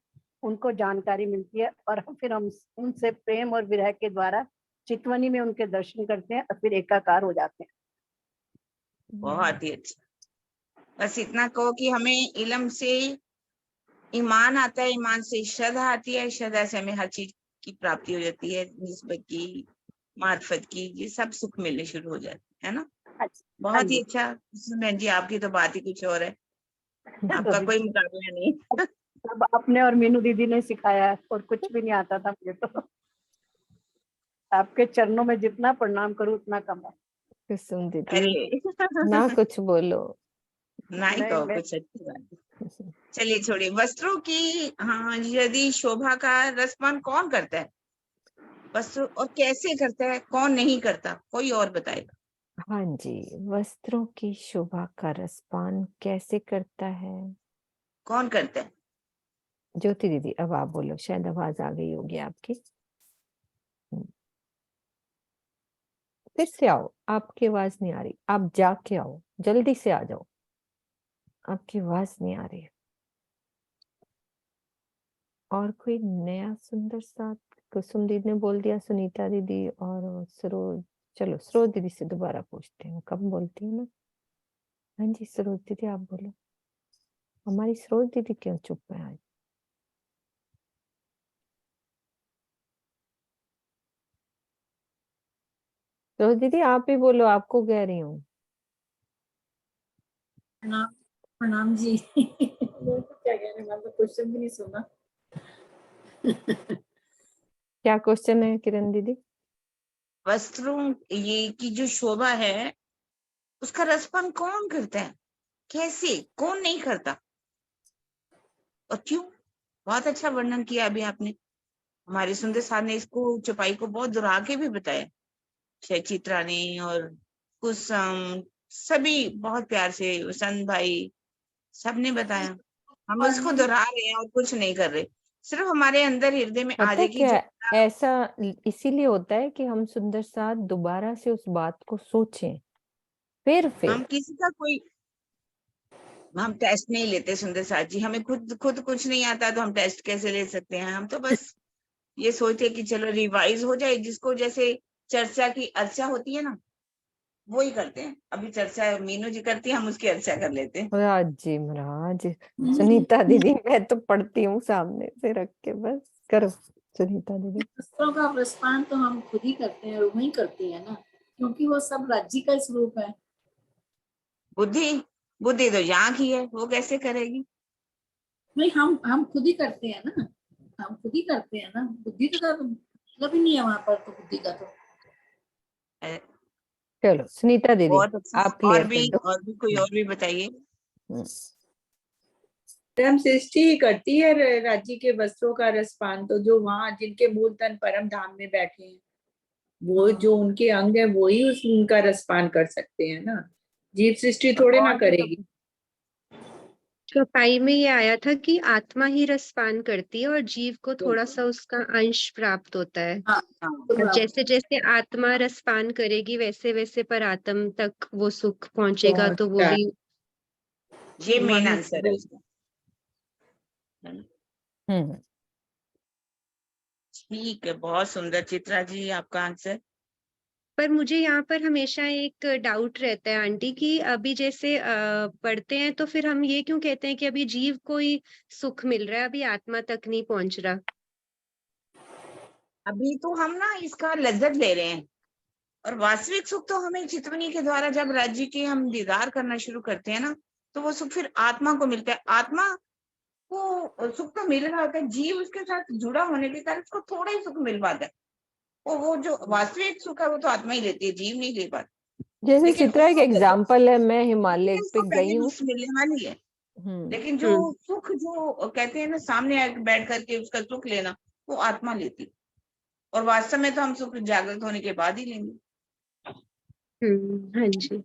उनको जानकारी मिलती है, और फिर हम उनसे प्रेम और विरह के द्वारा चितवनी में उनके दर्शन करते हैं और फिर एकाकार हो जाते हैं। बहुत ही अच्छा। बस इतना कहो कि हमें इल्म से ईमान आता है, ईमान से श्रद्धा आती है, श्रद्धा से हमें हर चीज की प्राप्ति हो जाती है, निस्बत की, मार्फत की, ये सब सुख मिलने शुरू हो जाते है ना। हाँ बहुत ही जी। अच्छा बहन जी, आपकी तो बात ही कुछ और है, आपका कोई मुकाबला नहीं। अब आपने और मीनू दीदी ने सिखाया है, और कुछ भी नहीं आता था मुझे तो। आपके चरणों में जितना प्रणाम करूं उतना कम है। कुसुम दीदी अरे ना कुछ बोलो। ना ही कहो कुछ, अच्छी बात। चलिए छोड़िए, वस्त्रों की, हाँ, यदि शोभा का रसपान कौन करता है, वस्त्र, और कैसे करता है, कौन नहीं करता, कोई और बताएगा। हाँ जी, वस्त्रों की शोभा का रसपान कैसे करता है, कौन करता है? ज्योति दीदी अब आप बोलो, शायद आवाज आ गई होगी आपकी। फिर से आओ, आपकी आवाज नहीं आ रही, आप जाके आओ, जल्दी से आ जाओ, आपकी आवाज नहीं आ रही। और कोई नया सुंदर सा, कुसुम दीदी ने बोल दिया, सुनीता दीदी और सरोज, चलो सरोज दीदी से दोबारा पूछते हैं, कब बोलती है ना। हाँ जी सरोज दीदी आप बोलो, हमारी सरोज दीदी क्यों चुप है आज। सरोज दीदी आप ही बोलो, आपको कह रही हूँ। प्रणाम प्रणाम जी। वो तो क्या कह रहे हैं, मैं तो क्वेश्चन भी नहीं सुना। क्या क्वेश्चन है किरण दीदी? वस्त्रों ये की जो शोभा है, उसका रसपान कौन करता है, कैसे, कौन नहीं करता, और क्यों? बहुत अच्छा वर्णन किया अभी आपने। हमारे सुंदर साहब ने इसको चौपाई को बहुत दुरा के भी बताया, चित्रा ने और कुसुम, सभी बहुत प्यार से, वसंत भाई, सबने बताया। हम उसको दोहरा रहे हैं और कुछ नहीं कर रहे, सिर्फ हमारे अंदर हृदय में पता आ है जाए कि क्या, जो ऐसा इसीलिए होता है कि हम सुंदर साथ दोबारा से उस बात को सोचें, फिर हम किसी का कोई, हम टेस्ट नहीं लेते सुंदर साथ जी, हमें खुद कुछ नहीं आता तो हम टेस्ट कैसे ले सकते हैं। हम तो बस ये सोचते कि चलो रिवाइज हो जाए, जिसको जैसे चर्चा की अर्चा होती है ना, वो ही करते हैं। अभी चर्चा मीनू जी करती है, हम उसकी अर्चा कर लेते हैं। महाराज जी महाराज। सुनीता दीदी मैं तो पढ़ती हूँ सामने से रख के, बस करो सुनीता दीदी। वस्त्रों का रसपान तो हम खुद ही करते हैं, और वही करती है ना, क्योंकि वो सब राज्य का स्वरूप है। बुद्धि तो यहाँ की है, वो कैसे करेगी? नहीं, हम खुद ही करते हैं ना, हम खुद ही करते हैं ना, बुद्धि का तो मतलब ही नहीं है वहां पर, तो बुद्धि का तो। चलो सुनीता दीदी बहुत अच्छा। आप क्लियर और भी कोई और भी बताइए। परम सृष्टि ही करती है राज्य के वस्त्रों का रसपान, तो जो वहां जिनके मूल तन परम धाम में बैठे हैं, वो जो उनके अंग है वो ही उनका रसपान कर सकते हैं ना, जीव सृष्टि थोड़े ना करेगी। चौपाई में ये आया था कि आत्मा ही रसपान करती है और जीव को थोड़ा सा उसका अंश प्राप्त होता है। और जैसे जैसे आत्मा रसपान करेगी वैसे वैसे पर आत्म तक वो सुख पहुंचेगा, तो वो भी ये मेन वहीं आंसर है उसका। ठीक है, बहुत सुंदर चित्रा जी आपका आंसर। पर मुझे यहाँ पर हमेशा एक डाउट रहता है आंटी कि अभी जैसे पढ़ते हैं तो फिर हम ये क्यों कहते हैं कि अभी जीव को ही सुख मिल रहा है, अभी आत्मा तक नहीं पहुंच रहा। अभी तो हम ना इसका लज्जत ले रहे हैं, और वास्तविक सुख तो हमें चितवनी के द्वारा जब राज्य के हम दीदार करना शुरू करते हैं ना, तो वो सुख फिर आत्मा को मिलता है। आत्मा को सुख तो मिल रहा होता है, जीव उसके साथ जुड़ा होने के कारण उसको थोड़ा ही सुख मिल पाता है। वो जो वास्तविक सुख है वो तो आत्मा ही लेती है, जीव नहीं ले पाता। जैसे लेकिन चित्रा एक एग्जाम्पल है, मैं हिमालय पे गई हूँ, मिलने वाली है, लेकिन जो सुख जो कहते हैं ना सामने बैठ करके उसका सुख लेना, वो आत्मा लेती। और वास्तव में तो हम सुख जागृत होने के बाद ही लेंगे। हाँ जी।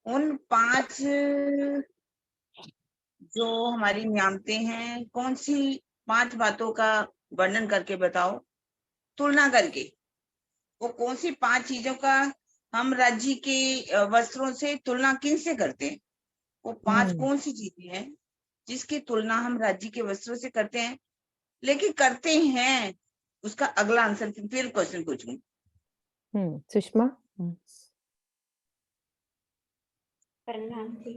उन 5 जो हमारी नियामतें हैं, कौन सी 5 बातों का वर्णन करके बताओ, तुलना करके। वो कौन सी 5 चीजों का हम राज्य के वस्त्रों से तुलना किन से करते हैं? वो 5 कौन सी चीजें हैं जिसकी तुलना हम राज्य के वस्त्रों से करते हैं? लेकिन करते हैं, उसका अगला आंसर फिर क्वेश्चन पूछूंगी। सुषमा। प्रणाम जी।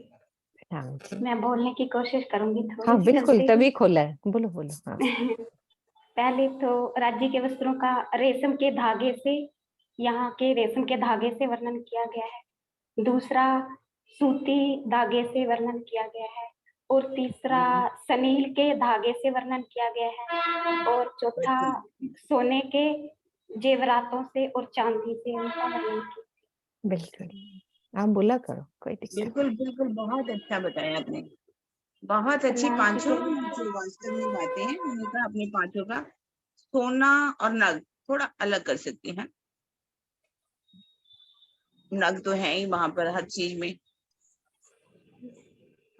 प्रणाम जी। मैं बोलने की कोशिश करूंगी थोड़ी हाँ सी बिल्कुल, जल्दी तभी खोला है, बोलो बोलो। हाँ। पहले तो राज्य के वस्त्रों का रेशम के धागे से, यहाँ के रेशम के धागे से वर्णन किया गया है। दूसरा सूती धागे से वर्णन किया गया है। और तीसरा सनील के धागे से वर्णन किया गया है। और चौथा सोने के जेवरातों से और चांदी से उनका वर्णन किया। बिल्कुल, आप बोला करो, कोई दिक्कत बिल्कुल बिल्कुल, बहुत अच्छा बताया आपने, बहुत अच्छी। प्रणाम जी। 5 जो वास्तव में बातें हैं, मैंने कहा अपने 5 का सोना और नग थोड़ा अलग कर सकती हैं। नग तो है ही वहां पर हर चीज में,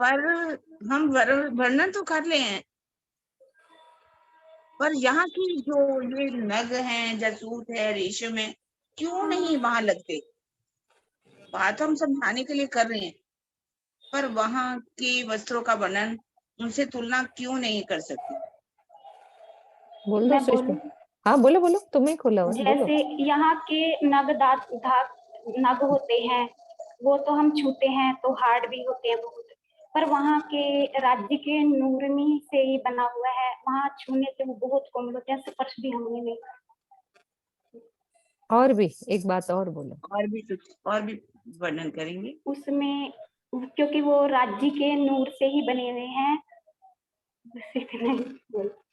पर हम वर्णन तो कर ले हैं, पर यहाँ की जो ये नग हैं, जसूत है, रेशम है, क्यों नहीं वहां लगते? बात हम समझाने के लिए कर रहे हैं, पर वहां के वस्त्रों का वर्णन उनसे तुलना क्यों नहीं कर सकते? बोल दो सुषमा। हाँ बोलो बोलो, तुम्हें खोला हुआ है, बोलो। जैसे यहाँ के नग होते हैं, वो तो हम छूते हैं तो हार्ड भी होते हैं बहुत, पर वहाँ के राज्य के नूरनी से ही बना हुआ है, वहाँ छूने से वो बहुत कोमल होते हैं, स्पर्श भी हमने नहीं। और भी एक बात और बोलो। और भी वर्णन करेंगे उसमें, क्योंकि वो राज्य के नूर से ही बने हुए हैं।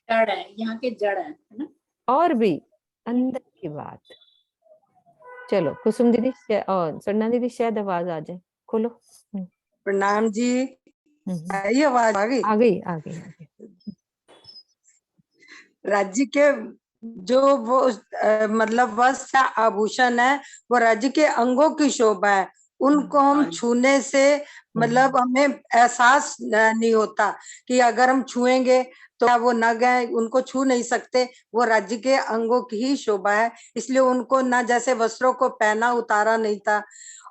जड़ है, यहाँ के जड़ है ना। और भी अंदर की बात। चलो कुसुम दीदी और सरना दीदी, शायद आवाज आ जाए, खोलो। प्रणाम जी। आई आवाज? आ गई, आ गई, आ गई। राज्य के जो वो मतलब वस्त्र या आभूषण है, वो राज्य के अंगों की शोभा है। उनको हम छूने से मतलब हमें एहसास नहीं होता कि अगर हम छुएंगे तो वो नग है, उनको छू नहीं सकते, वो राज्य के अंगों की ही शोभा है। इसलिए उनको ना जैसे वस्त्रों को पहना उतारा नहीं था,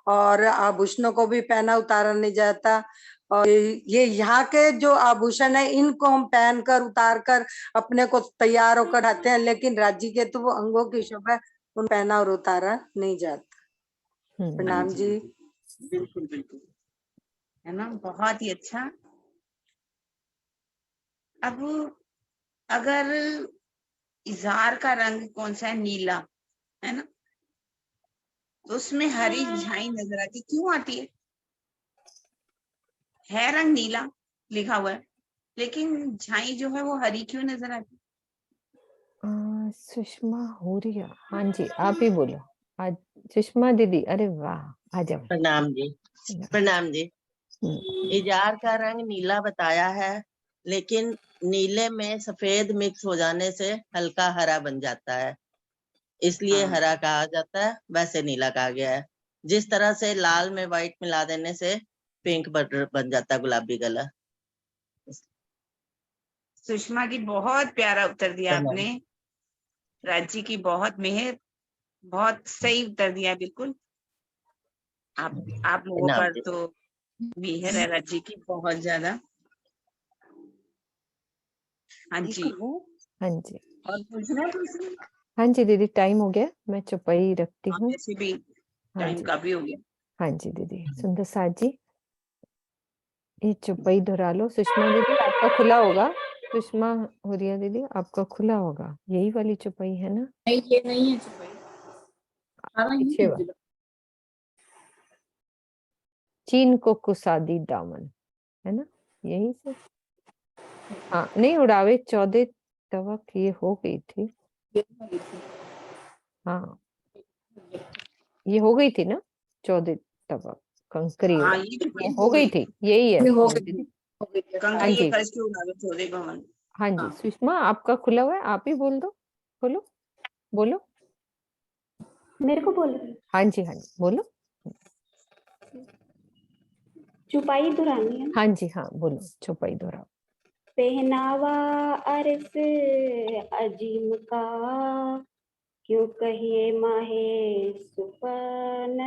और आभूषणों को भी पहना उतारा नहीं जाता। और ये यहाँ के जो आभूषण है, इनको हम पहनकर उतार कर अपने को तैयार होकर आते हैं, लेकिन राज्य के तो वो अंगों की शोभा है, उन पहना और उतारा नहीं जाता। प्रणाम जी। बिल्कुल बिल्कुल, है ना, बहुत ही अच्छा। अब अगर इज़ार का रंग कौन सा है? नीला, है ना, तो उसमें हरी झाई नजर आती, क्यों आती है रंग नीला लिखा हुआ है, लेकिन झाई जो है वो हरी क्यों नजर आती? सुषमा होरिया, हाँ जी आप ही बोलो। आज सुषमा दीदी, अरे वाह, आ जाओ। प्रणाम जी। प्रणाम जी। इजार का रंग नीला बताया है, लेकिन नीले में सफेद मिक्स हो जाने से हल्का हरा बन जाता है, इसलिए हरा कहा जाता है, वैसे नीला कहा गया है। जिस तरह से लाल में व्हाइट मिला देने से पिंक बन जाता है, गुलाबी कलर। सुषमा जी बहुत प्यारा उत्तर दिया आपने, राज्य की बहुत मेहर, बहुत सही उत्तर दिया। बिल्कुल, आप लोगों पर तो मेहर है राज्य की बहुत ज्यादा। हाँ जी, हाँ जी, और पूछना है कुछ? हाँ जी दीदी, टाइम हो गया, मैं चुपाई रखती हूँ। वैसे भी टाइम काफी हो गया। हाँ जी दीदी। सुंदर साथ जी, ये चुपाई दोहरा लो। सुषमा दीदी आपका खुला होगा, सुषमा हुरिया दीदी आपका खुला होगा, यही वाली चुपाई है ना? नहीं, ये नहीं है चुपाई। चीन को कुसादी दामन, है ना, यही से। हाँ नहीं, उड़ावे 14 तवक ये हो गई थी। हाँ ये हो गई थी ना, 14 तवक कंकरी हाँ, ये हो गई थी, यही है। कंकरी के फर्श के उड़ावे 14 भवन। हाँ जी, सुषमा आपका खुला हुआ है, आप ही बोल दो, खोलो, बोलो। मेरे को बोल हाँ जी, बोलो। चुपाई दुरानी है। हाँ जी, हाँ बोलो, चौपाई दोहराओ। पहनावा अरस अजीम का, क्यों कहिए माहे सुपन,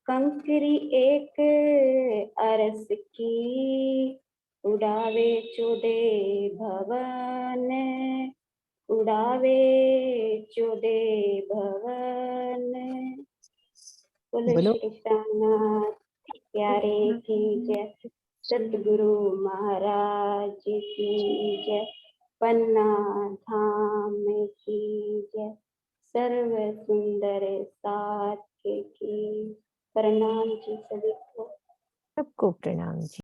कंकरी एक अरस की, उड़ावे चौदे भवन, उड़ावे चौदे भवन। बोलो बोलो। श्री कृष्णनाथ प्यारे की जय, सतगुरु महाराज की जय, पन्ना धाम की जय, सर्व सुंदर साथ की। प्रणाम जी सभी को। सबको प्रणाम जी।